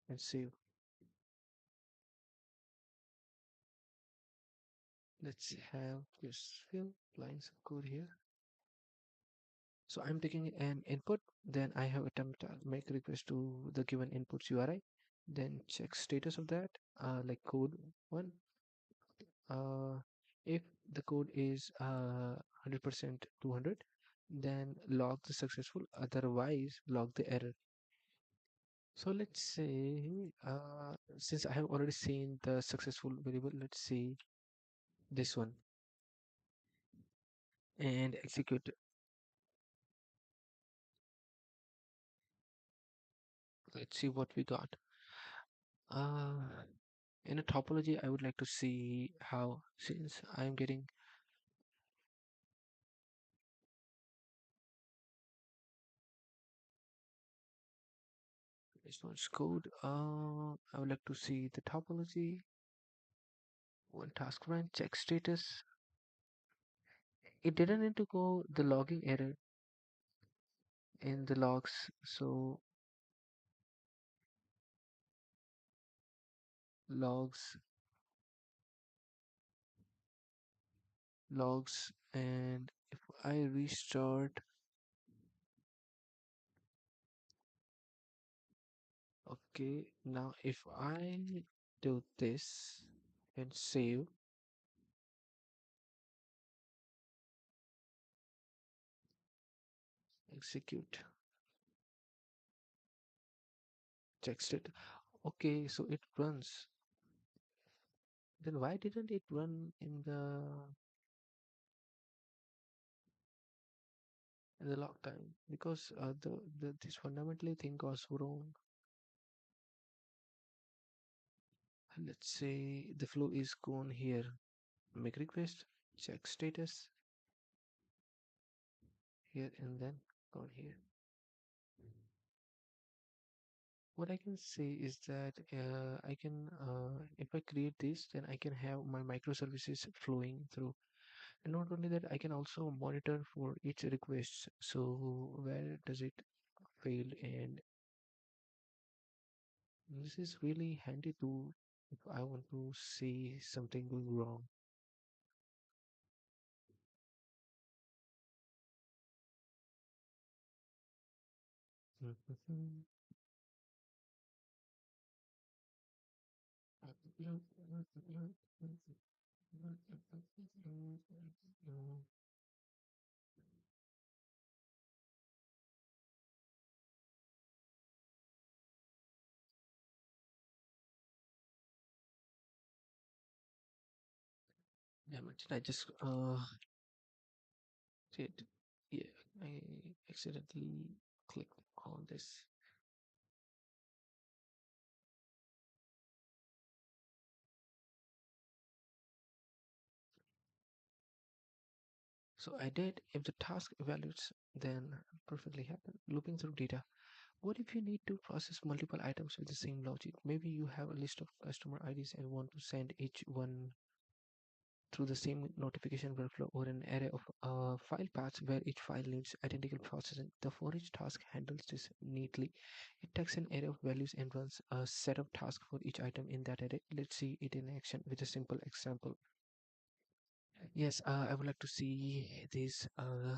and save. Let's have this fill lines of code here. So I'm taking an input, then I have attempt make request to the given inputs URI, then check status of that, like code one. Uh, if the code is 100% 200, then log the successful, otherwise log the error. So let's say, since I have already seen the successful variable, let's see this one and execute it. Let's see what we got. Uh, in a topology, I would like to see how, since I'm getting response code, I would like to see the topology. One task run, check status. It didn't need to go the logging error in the logs, so logs, logs, and if I restart, okay, now if I do this and save, execute, check state. Okay, so it runs. Then why didn't it run in the log time? Because the this fundamentally thing goes wrong. Let's say the flow is gone here. Make request, check status here, and then gone here. What I can say is that I can, if I create this, then I can have my microservices flowing through. And not only that, I can also monitor for each request. So where does it fail? And this is really handy to if I want to see something going wrong. Yeah, but I just did, yeah, I accidentally. click on this. So I did. If the task evaluates, then perfectly happen. Looping through data. What if you need to process multiple items with the same logic? Maybe you have a list of customer IDs and want to send each one through the same notification workflow or an array of file paths where each file needs identical processing. The for each task handles this neatly. It takes an array of values and runs a set of tasks for each item in that array. Let's see it in action with a simple example. Yes, I would like to see this, and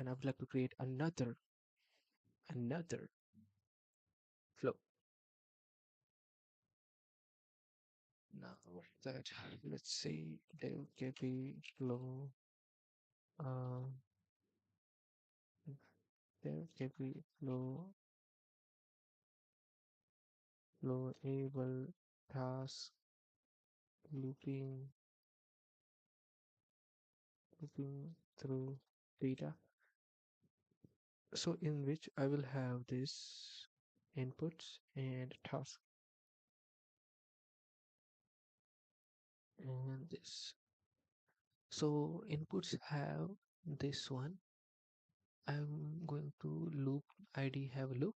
I would like to create another flow. Now that let's say there can be flow, uh, there can be flow able task looping through data. So in which I will have this inputs and task and this. So inputs have this one. I'm going to loop ID have a loop.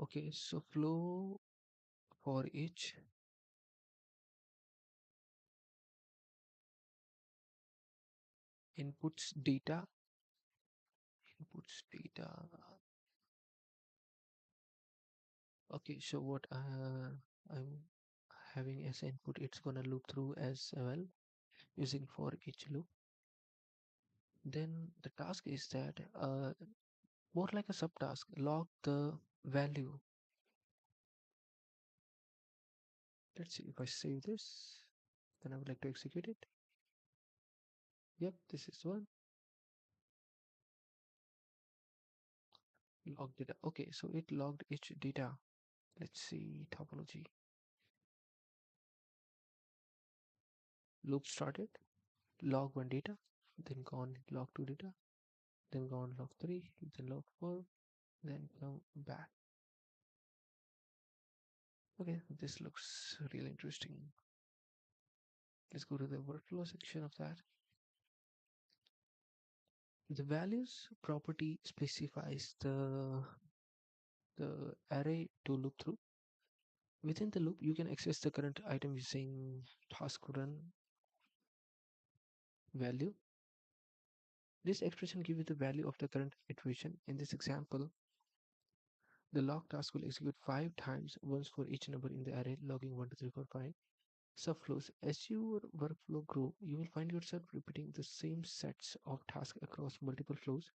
Okay, so flow for each inputs data. Okay, so what I'm having as input, it's gonna loop through as well using for each loop. Then the task is that more like a subtask, log the value. Let's see if I save this, then I would like to execute it. Yep, this is one. Log data. Okay, so it logged each data. Let's see topology. Loop started, log one data, then gone log two data, then gone log three, then log four, then come back. Okay, this looks really interesting. Let's go to the workflow section of that. The values property specifies the array to loop through. Within the loop, you can access the current item using task run value. This expression gives you the value of the current iteration. In this example, the log task will execute 5 times, once for each number in the array, logging 1, 2, 3, 4, 5. Subflows. As your workflow grow, you will find yourself repeating the same sets of tasks across multiple flows.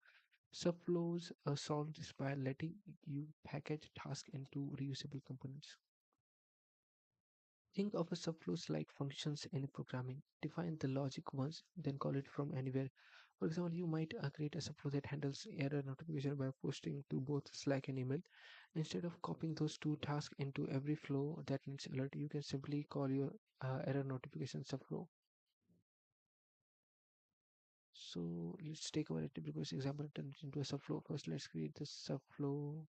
Subflows solve this by letting you package tasks into reusable components. Think of a subflows like functions in programming. Define the logic once, then call it from anywhere. For example, you might create a subflow that handles error notification by posting to both Slack and email. Instead of copying those two tasks into every flow that needs alert, you can simply call your error notification subflow. So let's take our AWS example and turn it into a subflow. First, let's create the subflow.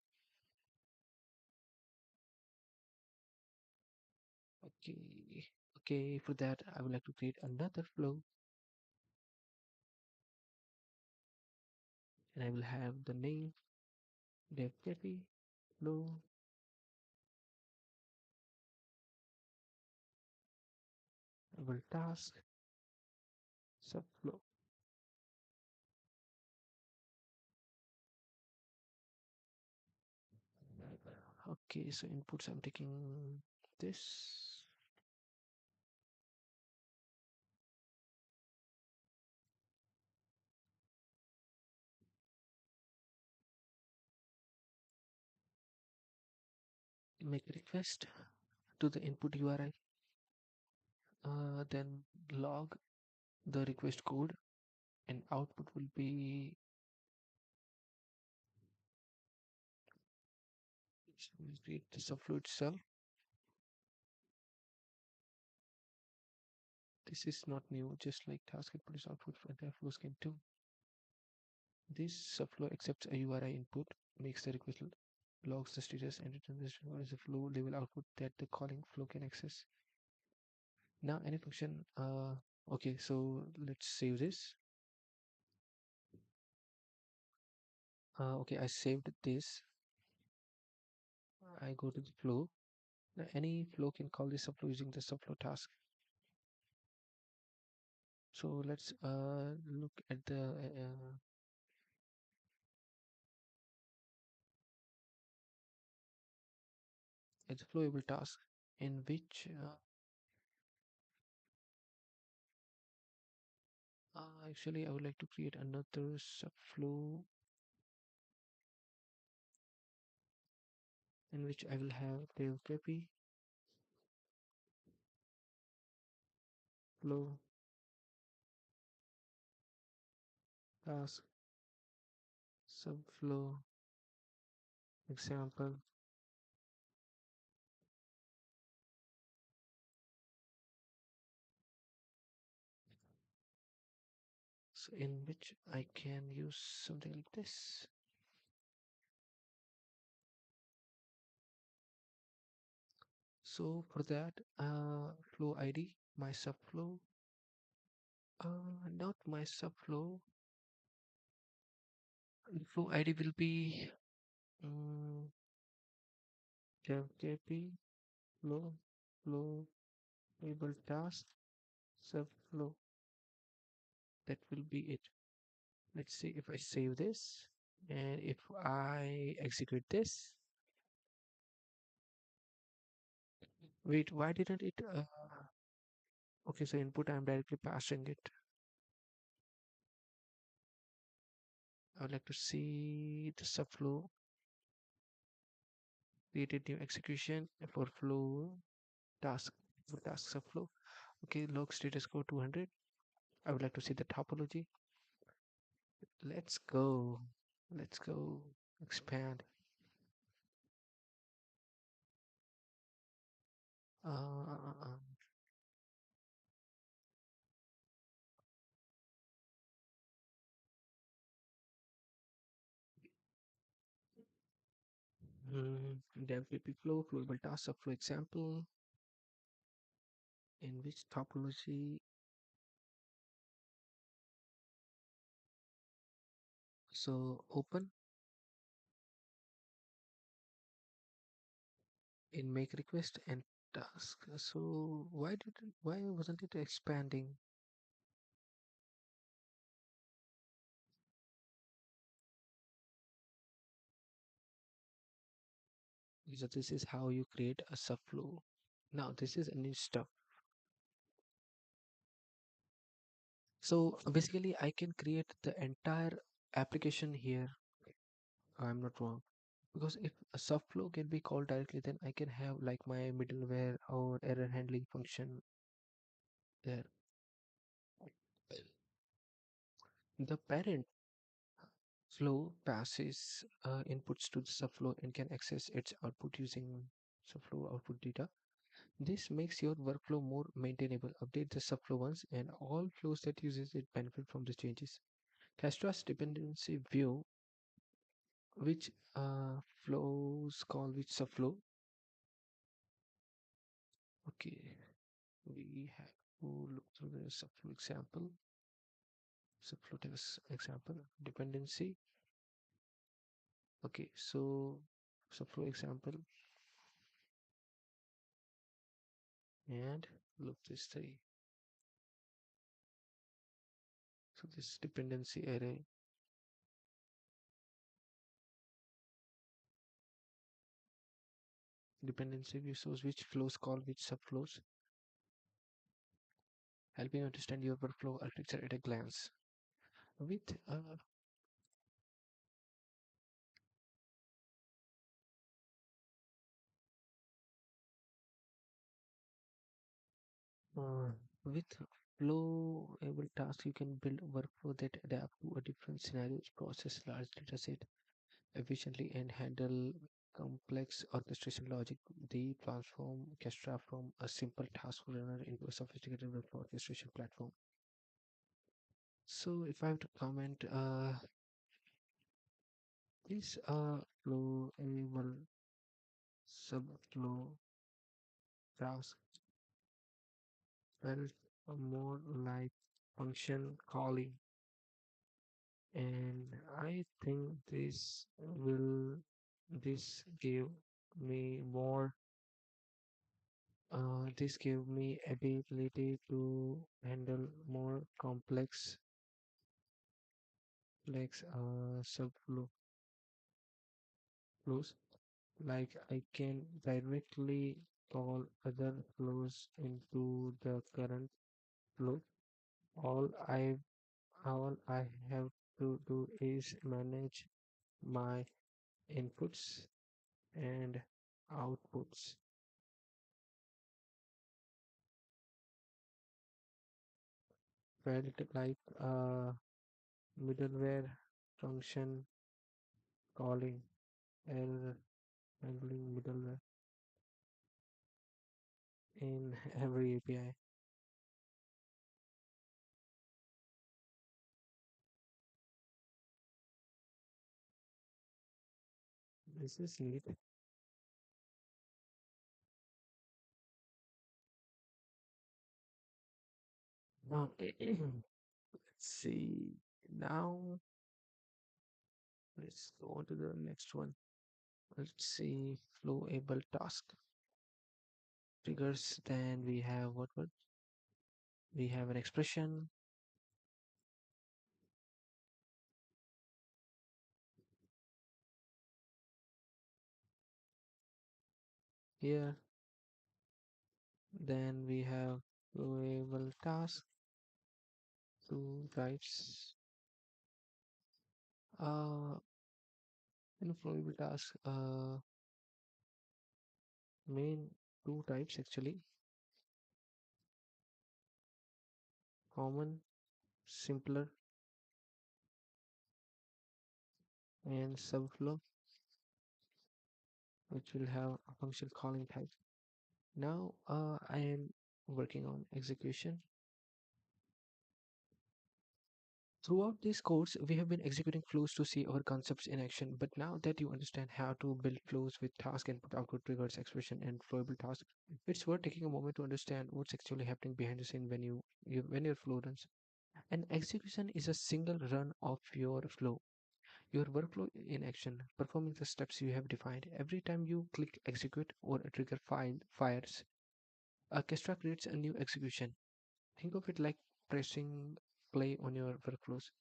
Okay. Okay, for that, I would like to create another flow, and I will have the name devcafe flow. I will task subflow. Okay, so inputs I'm taking this. Make a request to the input URI. Then log the request code, and output will be, we'll create the subflow itself. This is not new, just like task input is output for entire flow scheme too. This subflow accepts a URI input, makes the request, logs the status, and returns the flow level output that the calling flow can access. Now, any function. Okay, so let's save this. Okay, I saved this. I go to the flow. Now, any flow can call this subflow using the subflow task. So let's look at the flowable task in which actually I would like to create another subflow in which I will have the copy flow task subflow example. So in which I can use something like this. So for that, flow ID, my subflow, not my subflow. The flow ID will be um, KP flow able task subflow. That will be it. Let's see if I save this and if I execute this. Wait, why didn't it? Okay, so input I'm directly passing it. I would like to see the subflow created new execution for flow task for task subflow. Okay, log status code 200. I would like to see the topology. Let's go. Let's go. Expand. Uh, uh, uh, Dev PP flow, flowable task subflow example in which topology. So open in make request and task. So why wasn't it expanding? So this is how you create a subflow. Now this is a new stuff. So basically I can create the entire application here. I'm not wrong. Because if a subflow can be called directly, then I can have like my middleware or error handling function there. The parent flow passes inputs to the subflow and can access its output using subflow output data. This makes your workflow more maintainable. Update the subflow once, and all flows that uses it benefit from the changes. Kestra's dependency view, which flows call which subflow. Okay, we have to look through the subflow example. Subflow example dependency. Okay, so subflow example and look this three. So this dependency array dependency view shows which flows call which subflows, helping you understand your workflow architecture at a glance. With uh, with flow able task, you can build a workflow that adapt to a different scenarios, process large data set efficiently, and handle complex orchestration logic. They transform Kestra from a simple task runner into a sophisticated workflow orchestration platform. So if I have to comment, This flowable subflow task felt more like function calling, and I think this gave me more. This gave me ability to handle more complex subflows. Like I can directly call other flows into the current flow. All I all I have to do is manage my inputs and outputs. Felt like a middleware function calling error handling middleware in every API. This is neat. Now, let's see. Now, let's go on to the next one. Let's see. Flowable task triggers. Then we have what? We have an expression here. Then we have flowable task. Two types. Uh, in flowable task, main two types actually. Common, simpler, and subflow, which will have a function calling type. Now I am working on execution. Throughout this course, we have been executing flows to see our concepts in action. But now that you understand how to build flows with task input, output, triggers, expression, and flowable tasks, it's worth taking a moment to understand what's actually happening behind the scene when your flow runs. An execution is a single run of your flow, your workflow in action, performing the steps you have defined. Every time you click execute or a trigger fires, Kestra creates a new execution. Think of it like pressing play on your workflows.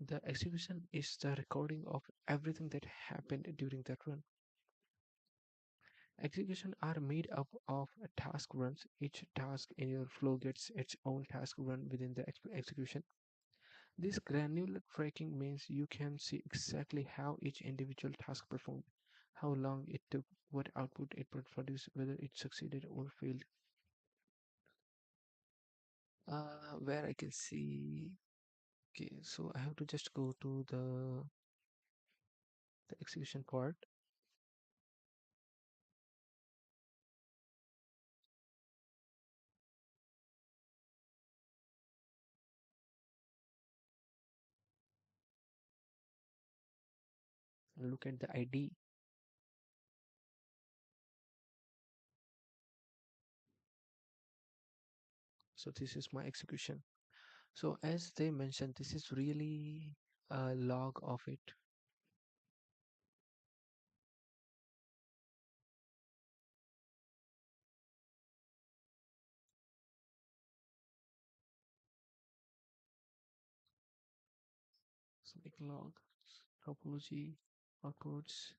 The execution is the recording of everything that happened during that run. Execution are made up of task runs. Each task in your flow gets its own task run within the execution. This granular tracking means you can see exactly how each individual task performed, how long it took, what output it produced, whether it succeeded or failed. Where I can see. Okay, so I have to just go to the execution part, and look at the ID. So this is my execution. So as they mentioned, this is really a log of it. So make log, topology, outputs.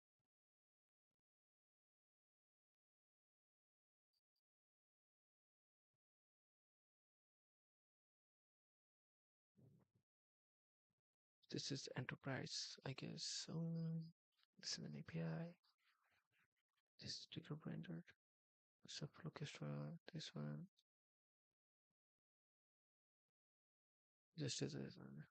This is enterprise, I guess. This is an API. This is trigger rendered. Subflow orchestra. This one. Just as this one.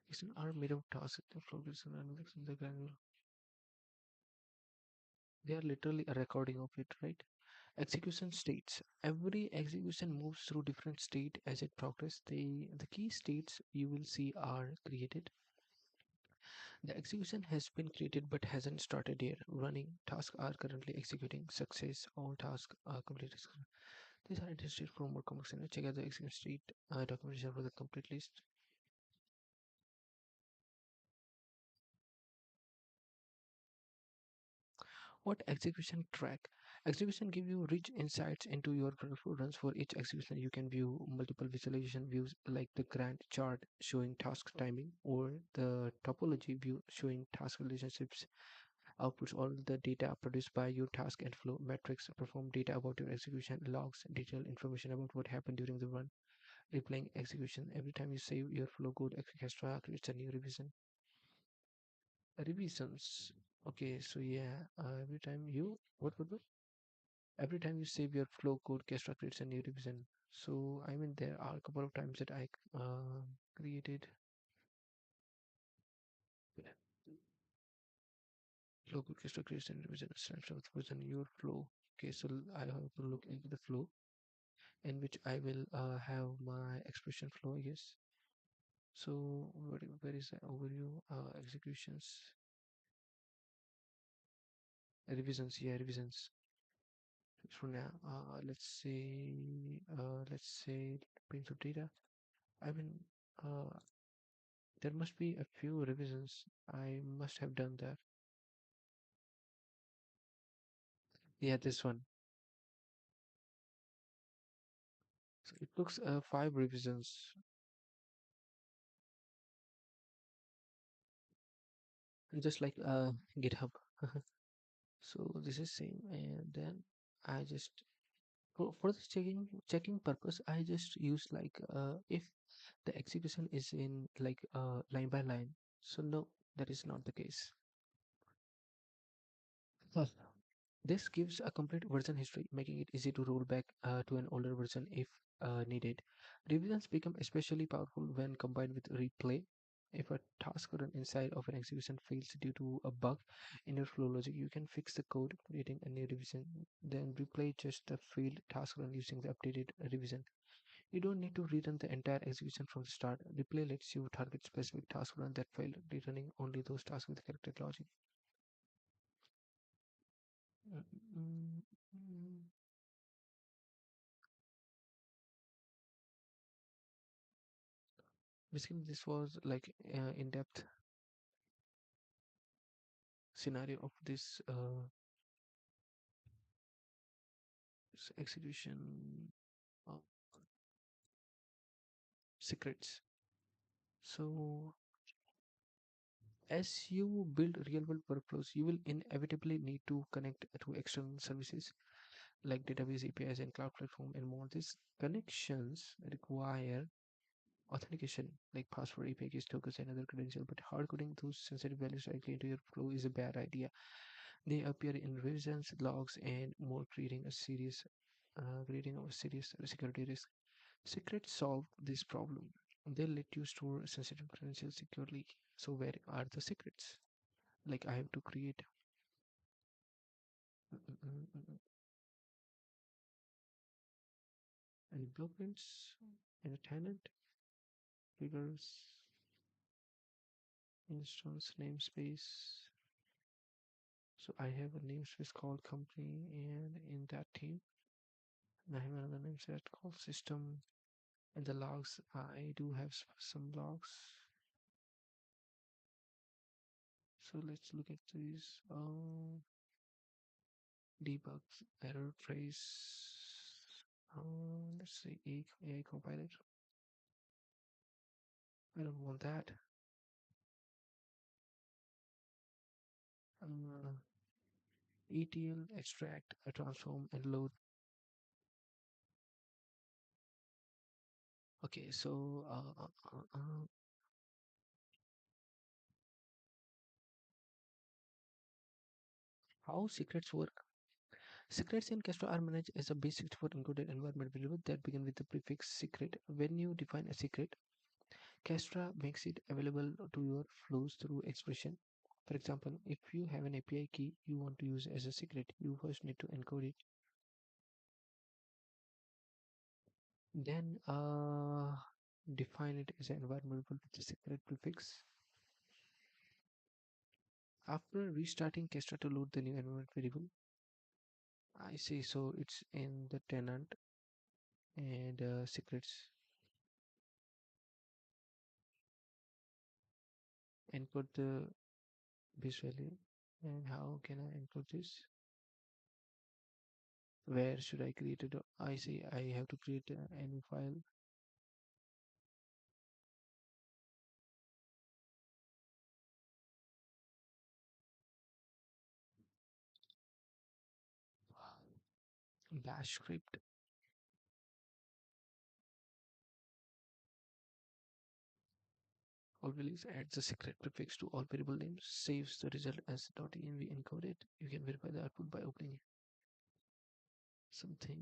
It's an R made of tasks. The progress and analytics in the granular. They are literally a recording of it, right? Execution states. Every execution moves through different state as it progresses. The key states you will see are created. The execution has been created but hasn't started yet. Running tasks are currently executing. Success. All tasks are completed. These are interested for more complex. Check out the execution state documentation for the complete list. What execution track? Execution give you rich insights into your runs. For each execution you can view multiple visualization views like the Gantt chart showing task timing or the topology view showing task relationships outputs all the data produced by your task and flow metrics perform data about your execution logs detailed information about what happened during the run replaying execution every time you save your flow code extra creates a new revision revisions. Okay, so yeah, every time you what? Every time you save your flow code, Kestra creates a new revision. So I mean, there are a couple of times that I created flow code. Kestra creates a new revision. Snapshot of version your flow. Okay, so I have to look into the flow in which I will have my expression flow. Yes. So where is the overview? Executions, revisions. Yeah, revisions. So now, let's say brings of data. I mean, uh, there must be a few revisions. I must have done that. Yeah, this one. So it looks five revisions, just like GitHub. So this is same, and then I just for this checking purpose, I just use like if the execution is in like line by line. So no, that is not the case. Huh. This gives a complete version history, making it easy to roll back to an older version if needed. Revisions become especially powerful when combined with replay. If a task run inside of an execution fails due to a bug in your flow logic, you can fix the code, creating a new revision, then replay just the failed task run using the updated revision. You don't need to rerun the entire execution from the start. Replay lets you target specific task run that failed, returning only those tasks with corrected logic. Mm, mm, mm. Basically, this was like in-depth scenario of this execution uh, secrets. So, as you build real-world workflows, you will inevitably need to connect to external services like database APIs and cloud platform and more. These connections require authentication like password, API keys, tokens, and other credentials. But hard coding those sensitive values directly into your flow is a bad idea. They appear in revisions, logs, and more, creating a serious security risk. Secrets solve this problem. They let you store sensitive credentials securely. So where are the secrets? Like I have to create mm, mm, mm, mm, mm, any blueprints and a tenant triggers instance namespace. So I have a namespace called company, and in that team, I have another namespace called system. And the logs, I do have some logs. So let's look at these. Debugs, error trace. Let's say AI compiler. I don't want that. Uh, ETL, extract, transform, and load. Okay, so how secrets work? Secrets in Kestra are managed as a base64 encoded environment variable that begin with the prefix secret. When you define a secret, Kestra makes it available to your flows through expression. For example, if you have an API key you want to use as a secret, you first need to encode it. Then define it as an environment variable with a secret prefix. After restarting Kestra to load the new environment variable, I see, so it's in the tenant and secrets. Encode the base value. And how can I encode this? Where should I create it? I see, I have to create a new file. Bash script. All values adds the secret prefix to all variable names, saves the result as .env encoded. You can verify the output by opening something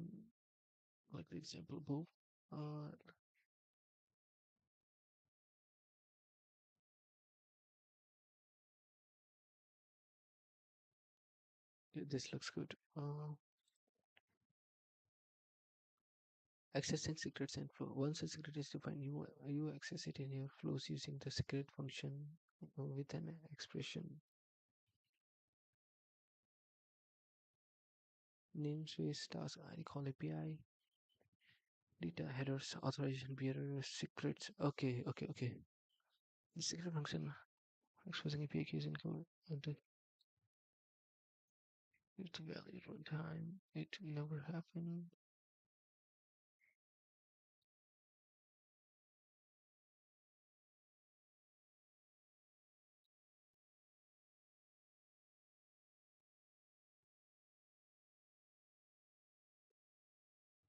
like the example above. Uh, this looks good. Accessing secrets and flow. Once a secret is defined, you access it in your flows using the secret function with an expression. Namespace task ID call API data headers authorization bearers secrets. Okay. The secret function exposing API keys and code and the value runtime. It never happened.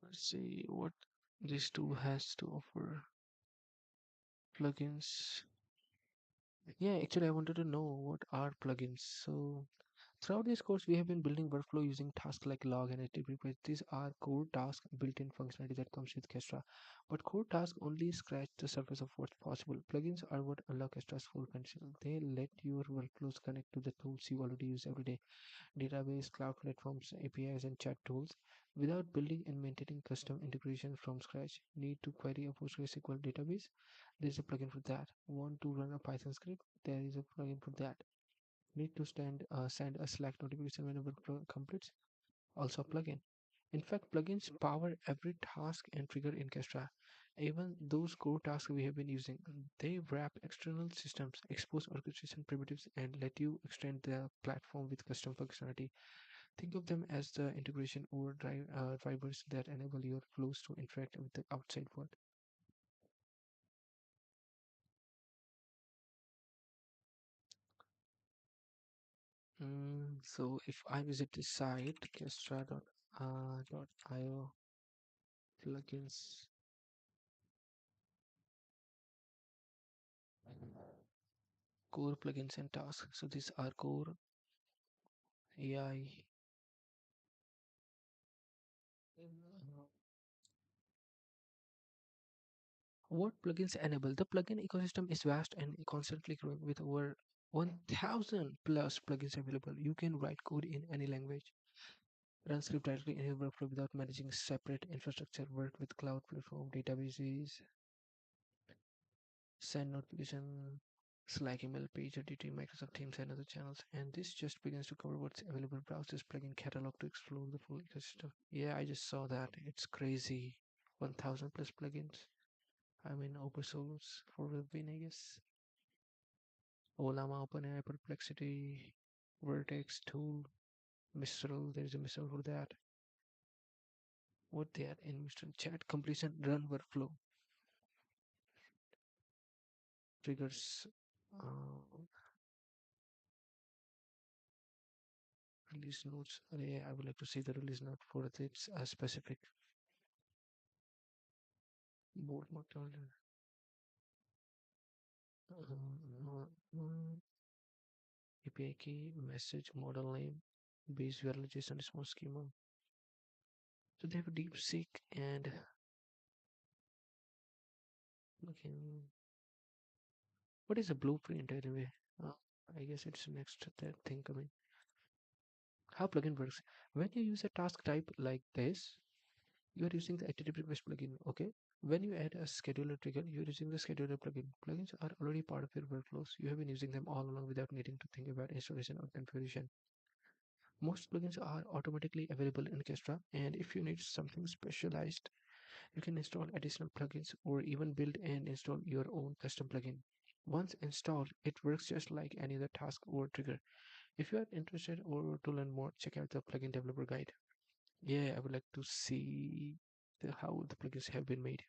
Let's see what this tool has to offer. Plugins. Yeah, actually, I wanted to know what are plugins. So, throughout this course, we have been building workflow using tasks like log and active request. These are core task built-in functionality that comes with Kestra. But core tasks only scratch the surface of what's possible. Plugins are what unlock Kestra's full potential. They let your workflows connect to the tools you already use every day: database, cloud platforms, APIs, and chat tools, without building and maintaining custom integration from scratch. Need to query a PostgreSQL database? There is a plugin for that. Want to run a Python script? There is a plugin for that. Need to send a Slack notification whenever completes? Also a plugin. In fact, plugins power every task and trigger in Kestra. Even those core tasks we have been using, they wrap external systems, expose orchestration primitives, and let you extend the platform with custom functionality. Think of them as the integration or drivers that enable your flows to interact with the outside world. So if I visit the site kestra.io plugins, core plugins and tasks. So these are core AI. What plugins enable? The plugin ecosystem is vast and constantly growing with over 1000 plus plugins available. You can write code in any language, run script directly in your workflow without managing separate infrastructure, work with cloud platform databases, send notification, Slack, email, page editing, Microsoft Teams, and other channels. And this just begins to cover what's available. Browse this plugin catalog to explore the full ecosystem. Yeah, I just saw that. It's crazy. 1000 plus plugins. I mean, open source for the win, I guess. Olama, OpenAI, Perplexity, Vertex, Tool, Mistral. There's a Mistral for that. What they are in Mistral chat completion run workflow triggers. Uh, Release notes. I would like to see the release note for its specific board model. API key, message, model name, base visualization response schema. So they have a deep seek and looking. What is a blueprint anyway? Uh, I guess it's next that thing coming. How plugin works. When you use a task type like this, You are using the HTTP request plugin. Okay. When you add a scheduler trigger, you're using the scheduler plugin. Plugins are already part of your workflows. You have been using them all along without needing to think about installation or configuration. Most plugins are automatically available in Kestra, and if you need something specialized, you can install additional plugins or even build and install your own custom plugin. Once installed, it works just like any other task or trigger. If you are interested or to learn more, check out the plugin developer guide. Yeah, I would like to see how the plugins have been made.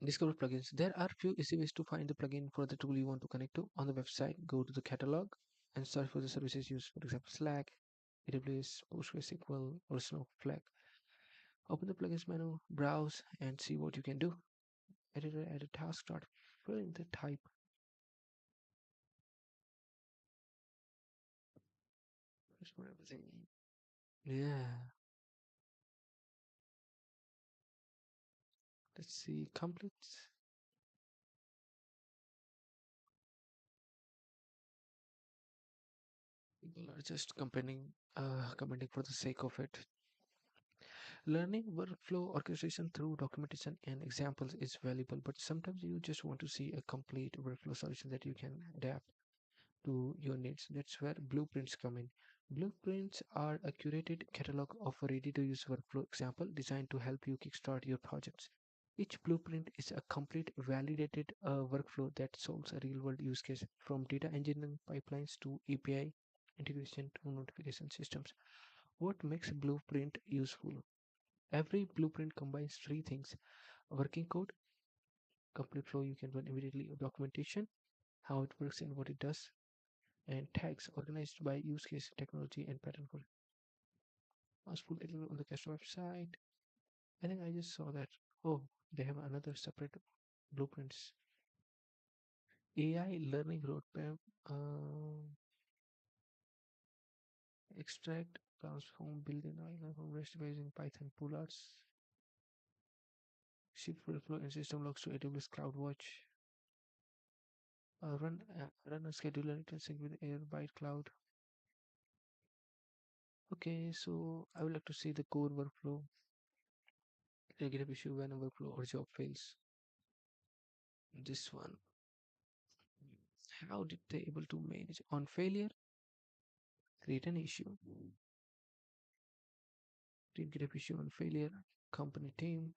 Discover plugins. There are few easy ways to find the plugin for the tool you want to connect to. On the website, go to the catalog and search for the services used. For example, Slack, AWS, PostgreSQL, or Snowflake. Open the plugins menu, browse, and see what you can do. Editor, add a task, start filling the type. Just for everything. Yeah, let's see. Complete. People are just commenting for the sake of it. Learning workflow orchestration through documentation and examples is valuable, but sometimes you just want to see a complete workflow solution that you can adapt to your needs. That's where blueprints come in. Blueprints are a curated catalog of ready to use workflow example designed to help you kickstart your projects. Each blueprint is a complete validated workflow that solves a real world use case from data engineering pipelines to API integration to notification systems. What makes blueprint useful? Every blueprint combines three things: working code, complete flow you can run immediately, documentation, how it works and what it does, and tags organized by use case, technology, and pattern for full on the Kestra website. I think I just saw that. Oh, they have another separate blueprints. AI learning roadmap, extract, transform, build an AI from REST by using Python pullers, shift workflow and system logs to AWS CloudWatch. Run a scheduler, it can sync with Airbyte Cloud. Okay, so I would like to see the core workflow. Negative issue when a workflow or job fails. This one. How did they able to manage on failure? Create an issue. Negative issue on failure. Company team.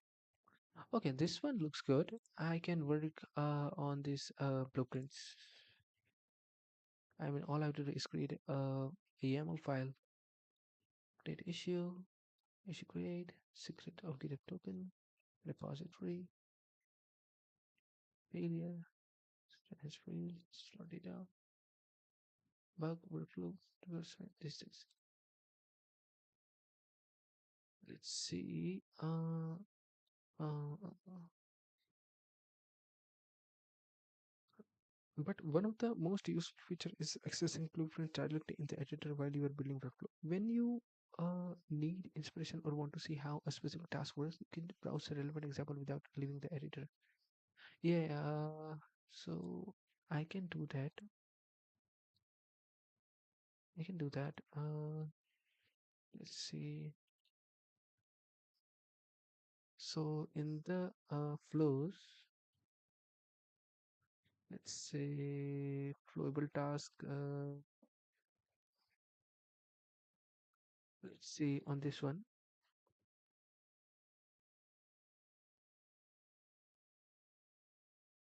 Okay, this one looks good. I can work on this blueprints. I mean, all I have to do is create a YAML file. Create issue create, secret of GitHub token, repository, failure, has failed, slot data, bug workflow, development distance. Let's see. But one of the most useful feature is accessing blueprint directly in the editor while you are building workflow. When you need inspiration or want to see how a specific task works, you can browse a relevant example without leaving the editor. Yeah, so I can do that. I can do that. Let's see. So in the flows, let's say flowable task. Let's see on this one.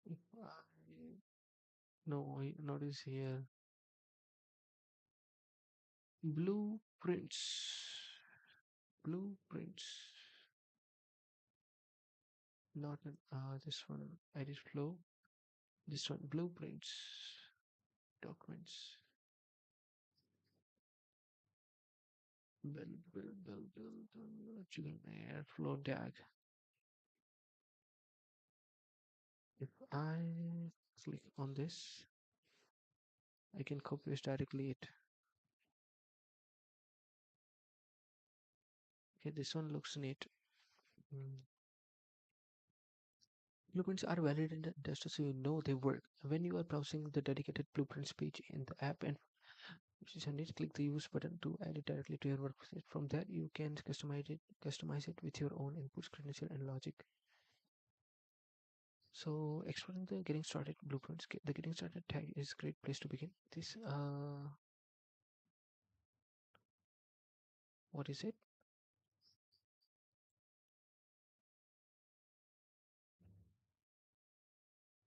If no, I notice here blueprints. Blueprints. Not this one. Edit flow. This one. Blueprints. Documents. Build. Chicken airflow tag. If I click on this, I can copy this directly it. Okay, this one looks neat. Mm. Blueprints are validated just so you know they work. When you are browsing the dedicated blueprints page in the app and You just need to click the use button to add it directly to your workspace. From there, you can customize it with your own inputs, credential, and logic. So, exploring the getting started blueprints. The getting started tag is a great place to begin. This what is it?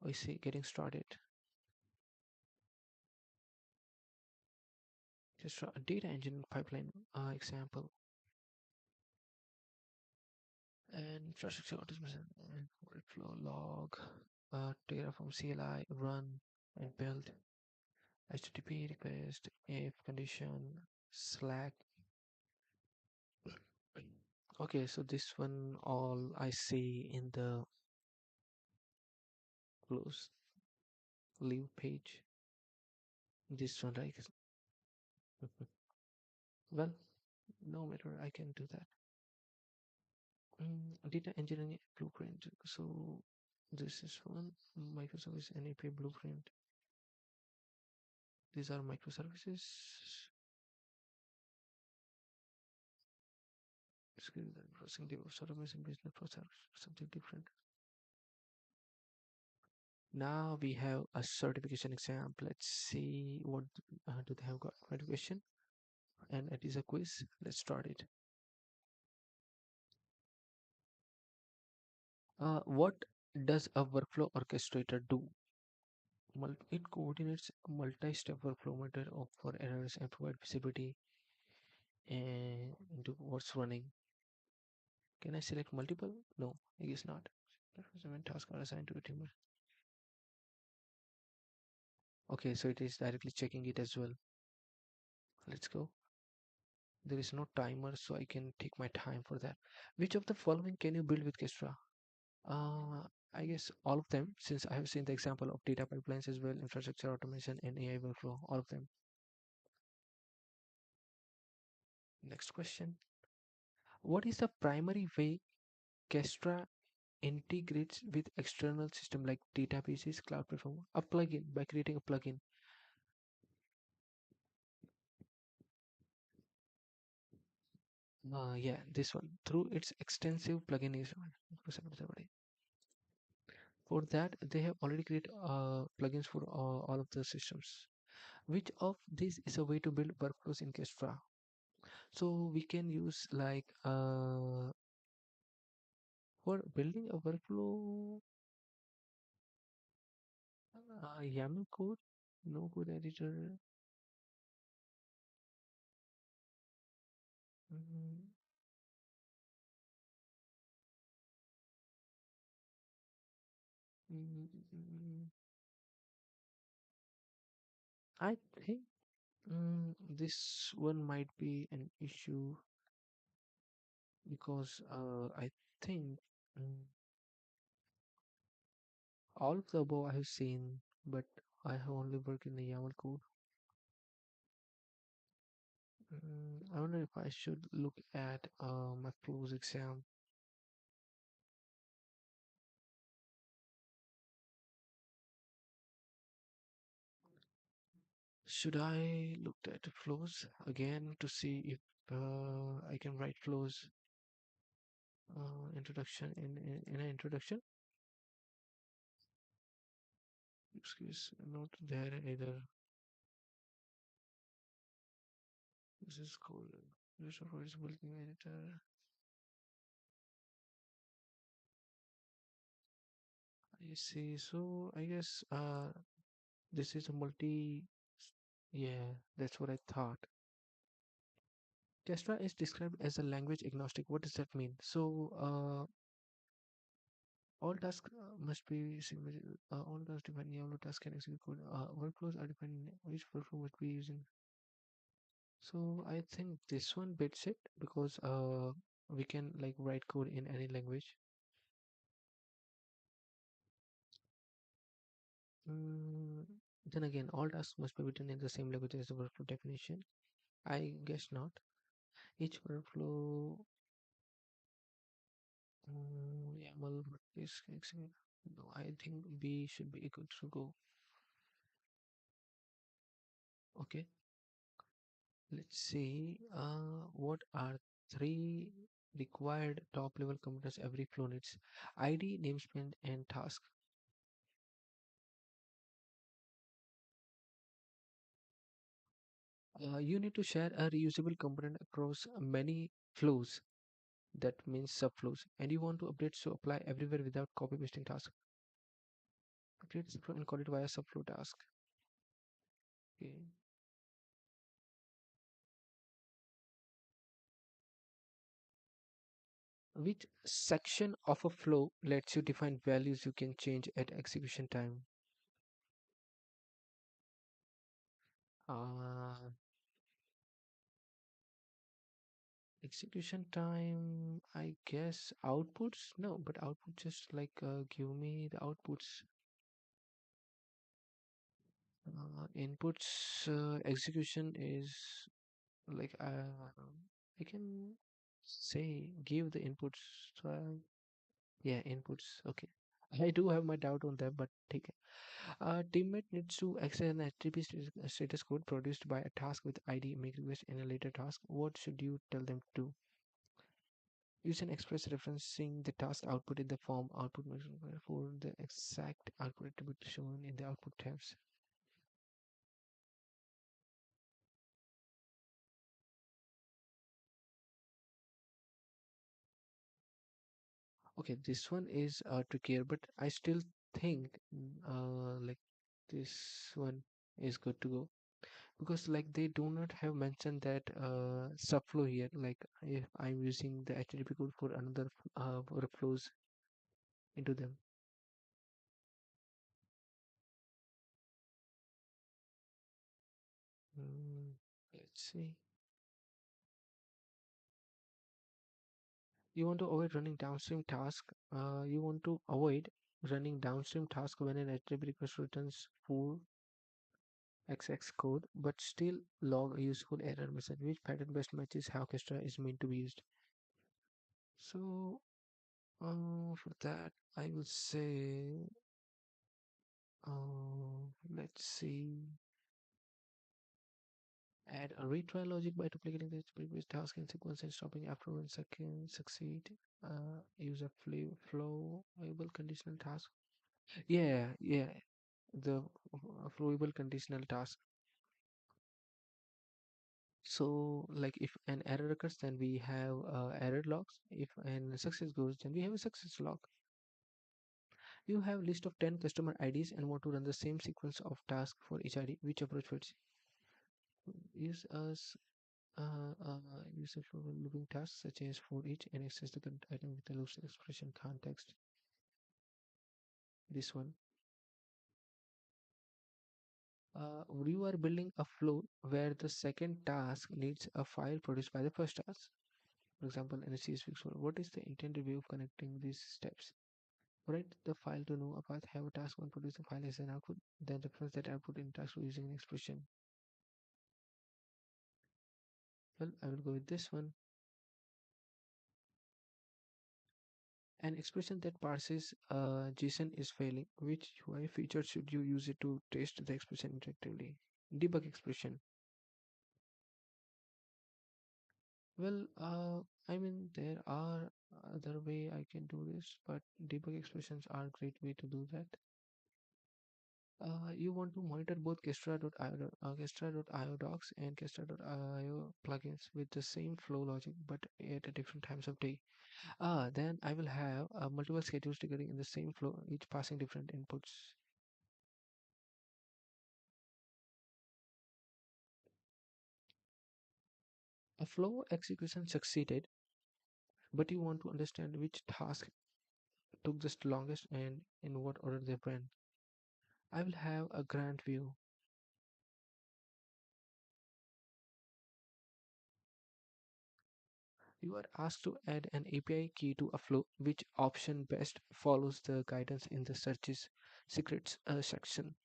I see getting started. Just a data engine pipeline example and infrastructure automation and workflow log, Terraform CLI run and build, HTTP request, if condition, Slack. Okay, so this one all I see in the close leave page. This one, right? Well, no matter, I can do that. Data engineering blueprint. So this is one microservice and API blueprint. These are microservices. Processing DevOps automation business process, something different. Now we have a certification exam. Let's see what do they have got certification, and it is a quiz. Let's start it. What does a workflow orchestrator do? It coordinates a multi-step workflow method for errors and provide visibility into what's running. Can I select multiple? No, I guess not. When tasks are assigned to a team. Okay, so it is directly checking it as well. Let's go. There is no timer, so I can take my time for that. Which of the following can you build with Kestra? Uh, I guess all of them, since I have seen the example of data pipelines as well, infrastructure automation, and AI workflow, all of them. Next question. What is the primary way Kestra integrates with external system like databases, cloud platform? A plugin, by creating a plugin. Yeah, this one through its extensive plugin is for that they have already created plugins for all of the systems. Which of these is a way to build workflows in Kestra? So we can use like for building a workflow, YAML code, no code editor. Mm, mm, mm, I think this one might be an issue because I think mm, all of the above I have seen, but I have only worked in the YAML code. I wonder if I should look at my close exam. Should I look at the flows again to see if I can write flows introduction in an introduction? Excuse, not there either. This is cool. User voice building editor. I see. So I guess this is a multi. Yeah, that's what I thought. Kestra is described as a language agnostic. What does that mean? So all tasks must be all tasks defined in YAML task can execute code. Workflows are defined in which workflow must be using. So I think this one beats it because we can like write code in any language. Mm, then again, all tasks must be written in the same language as the workflow definition. I guess not. Each workflow YAML is no, I think B should be equal to go. Okay. Let's see. What are three required top level computers every flow needs? ID, namespace, and task. You need to share a reusable component across many flows. That means subflows, and you want to update so apply everywhere without copy pasting task. Create subflow and call it via subflow task. Okay. Which section of a flow lets you define values you can change at execution time? Uh, Execution time, I guess outputs? No, but output just like give me the outputs. Inputs execution is like I can say give the inputs. Yeah, inputs. Okay. I do have my doubt on that, but take it. A teammate needs to access an HTTP status code produced by a task with ID make request in a later task. What should you tell them to do? Use an express referencing the task output in the form output measure for the exact output to be shown in the output tabs. Okay, this one is trickier, but I still think like this one is good to go because like they do not have mentioned that subflow here. Like if I'm using the HTTP code for another workflows into them. Mm, let's see. You want to avoid running downstream task. You want to avoid running downstream task when an HTTP request returns full XX code, but still log a useful error message, which pattern best matches how Kestra is meant to be used. So, for that, I will say, let's see, add a retry logic by duplicating the previous task in sequence and stopping after 1 second. Succeed. Use a flowable conditional task. Yeah, yeah, the flowable conditional task. So, like if an error occurs, then we have error logs. If an success goes, then we have a success log. You have list of 10 customer IDs and want to run the same sequence of tasks for each ID. Which approach fits? Use us use a for looping tasks such as for each and access the current item with the loops expression context. This one. You are building a flow where the second task needs a file produced by the first task. For example, in a CSV file, what is the intended way of connecting these steps? Write the file to know a path, have a task one produce the file as an output, then reference that output in task using an expression. Well, I will go with this one. An expression that parses JSON is failing. Which UI feature should you use it to test the expression interactively? Debug expression. Well, I mean, there are other way I can do this, but debug expressions are a great way to do that. You want to monitor both Kestra.io docs and Kestra.io plugins with the same flow logic, but at a different times of day. Then I will have multiple schedules triggering in the same flow, each passing different inputs. A flow execution succeeded, but you want to understand which task took the longest and in what order they ran. I will have a grand view. You are asked to add an API key to a flow. Which option best follows the guidance in the searches secrets section?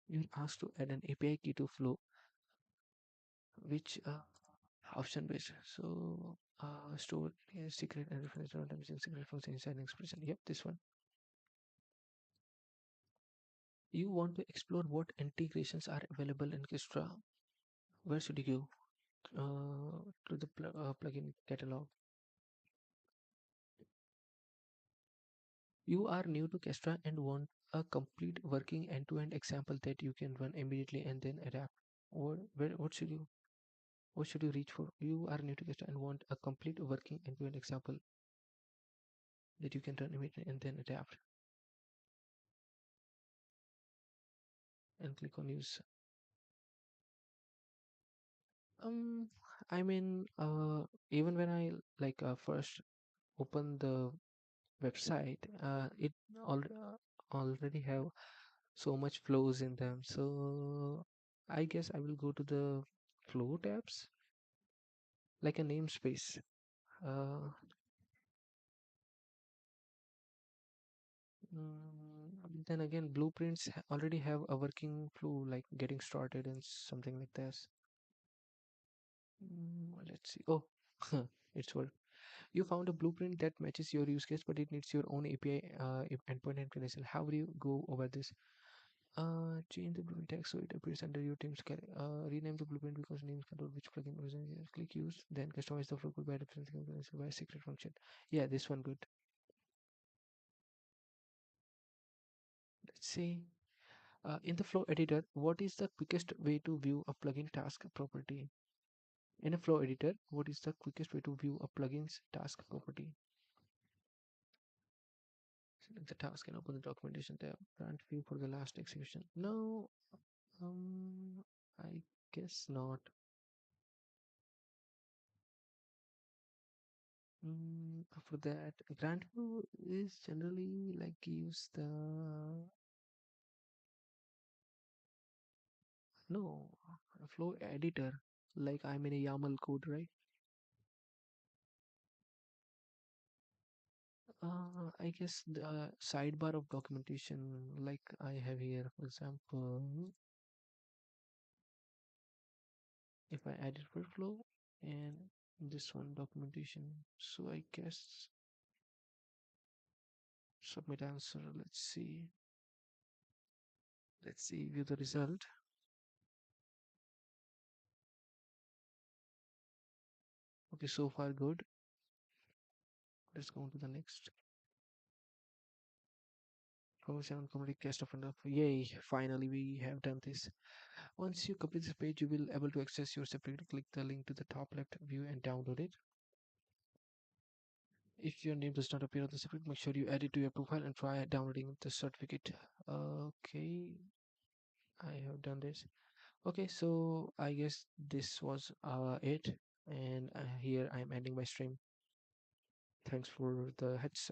You're asked to add an API key to flow. Which option based? So Store secret and reference not damaging secret from inside expression. Yep, this one. You want to explore what integrations are available in Kestra. Where should you go? To the plugin catalog. You are new to Kestra and want a complete working end-to-end example that you can run immediately and then adapt. What should you reach for? You are new to Kestra and want a complete working end-to-end example that you can run immediately and then adapt. And click on use. Um, I mean, even when I first open the website, it already have so much flows in them. So I guess I will go to the flow tabs, like a namespace. Then again, blueprints already have a working flow, like getting started and something like this. Let's see. Oh, it's work. You found a blueprint that matches your use case, but it needs your own API endpoint and credential. How do you go over this? Change the blueprint text so it appears under your team's rename the blueprint because names control which plugin version you use. Click use, then customize the flow code by referencing credential by a secret function. Yeah, this one good. Let's see. In the flow editor, what is the quickest way to view a plugin task property? In a flow editor, what is the quickest way to view a plugin's task property? Select the task and open the documentation tab. Grant view for the last execution. No, I guess not. For that, grant view is generally like use the no flow editor. Like I'm in a YAML code, right? I guess the sidebar of documentation, like I have here, for example, if I added workflow and this one documentation, so I guess submit answer. Let's see, view the result. Okay, so far good. Let's go on to the next. Promotion on community cast of enough. Yay, finally we have done this. Once you complete this page, you will able to access your certificate. Click the link to the top left view and download it. If your name does not appear on the certificate, make sure you add it to your profile and try downloading the certificate. Okay, I have done this. Okay, so I guess this was it, and here I am ending my stream. Thanks for the heads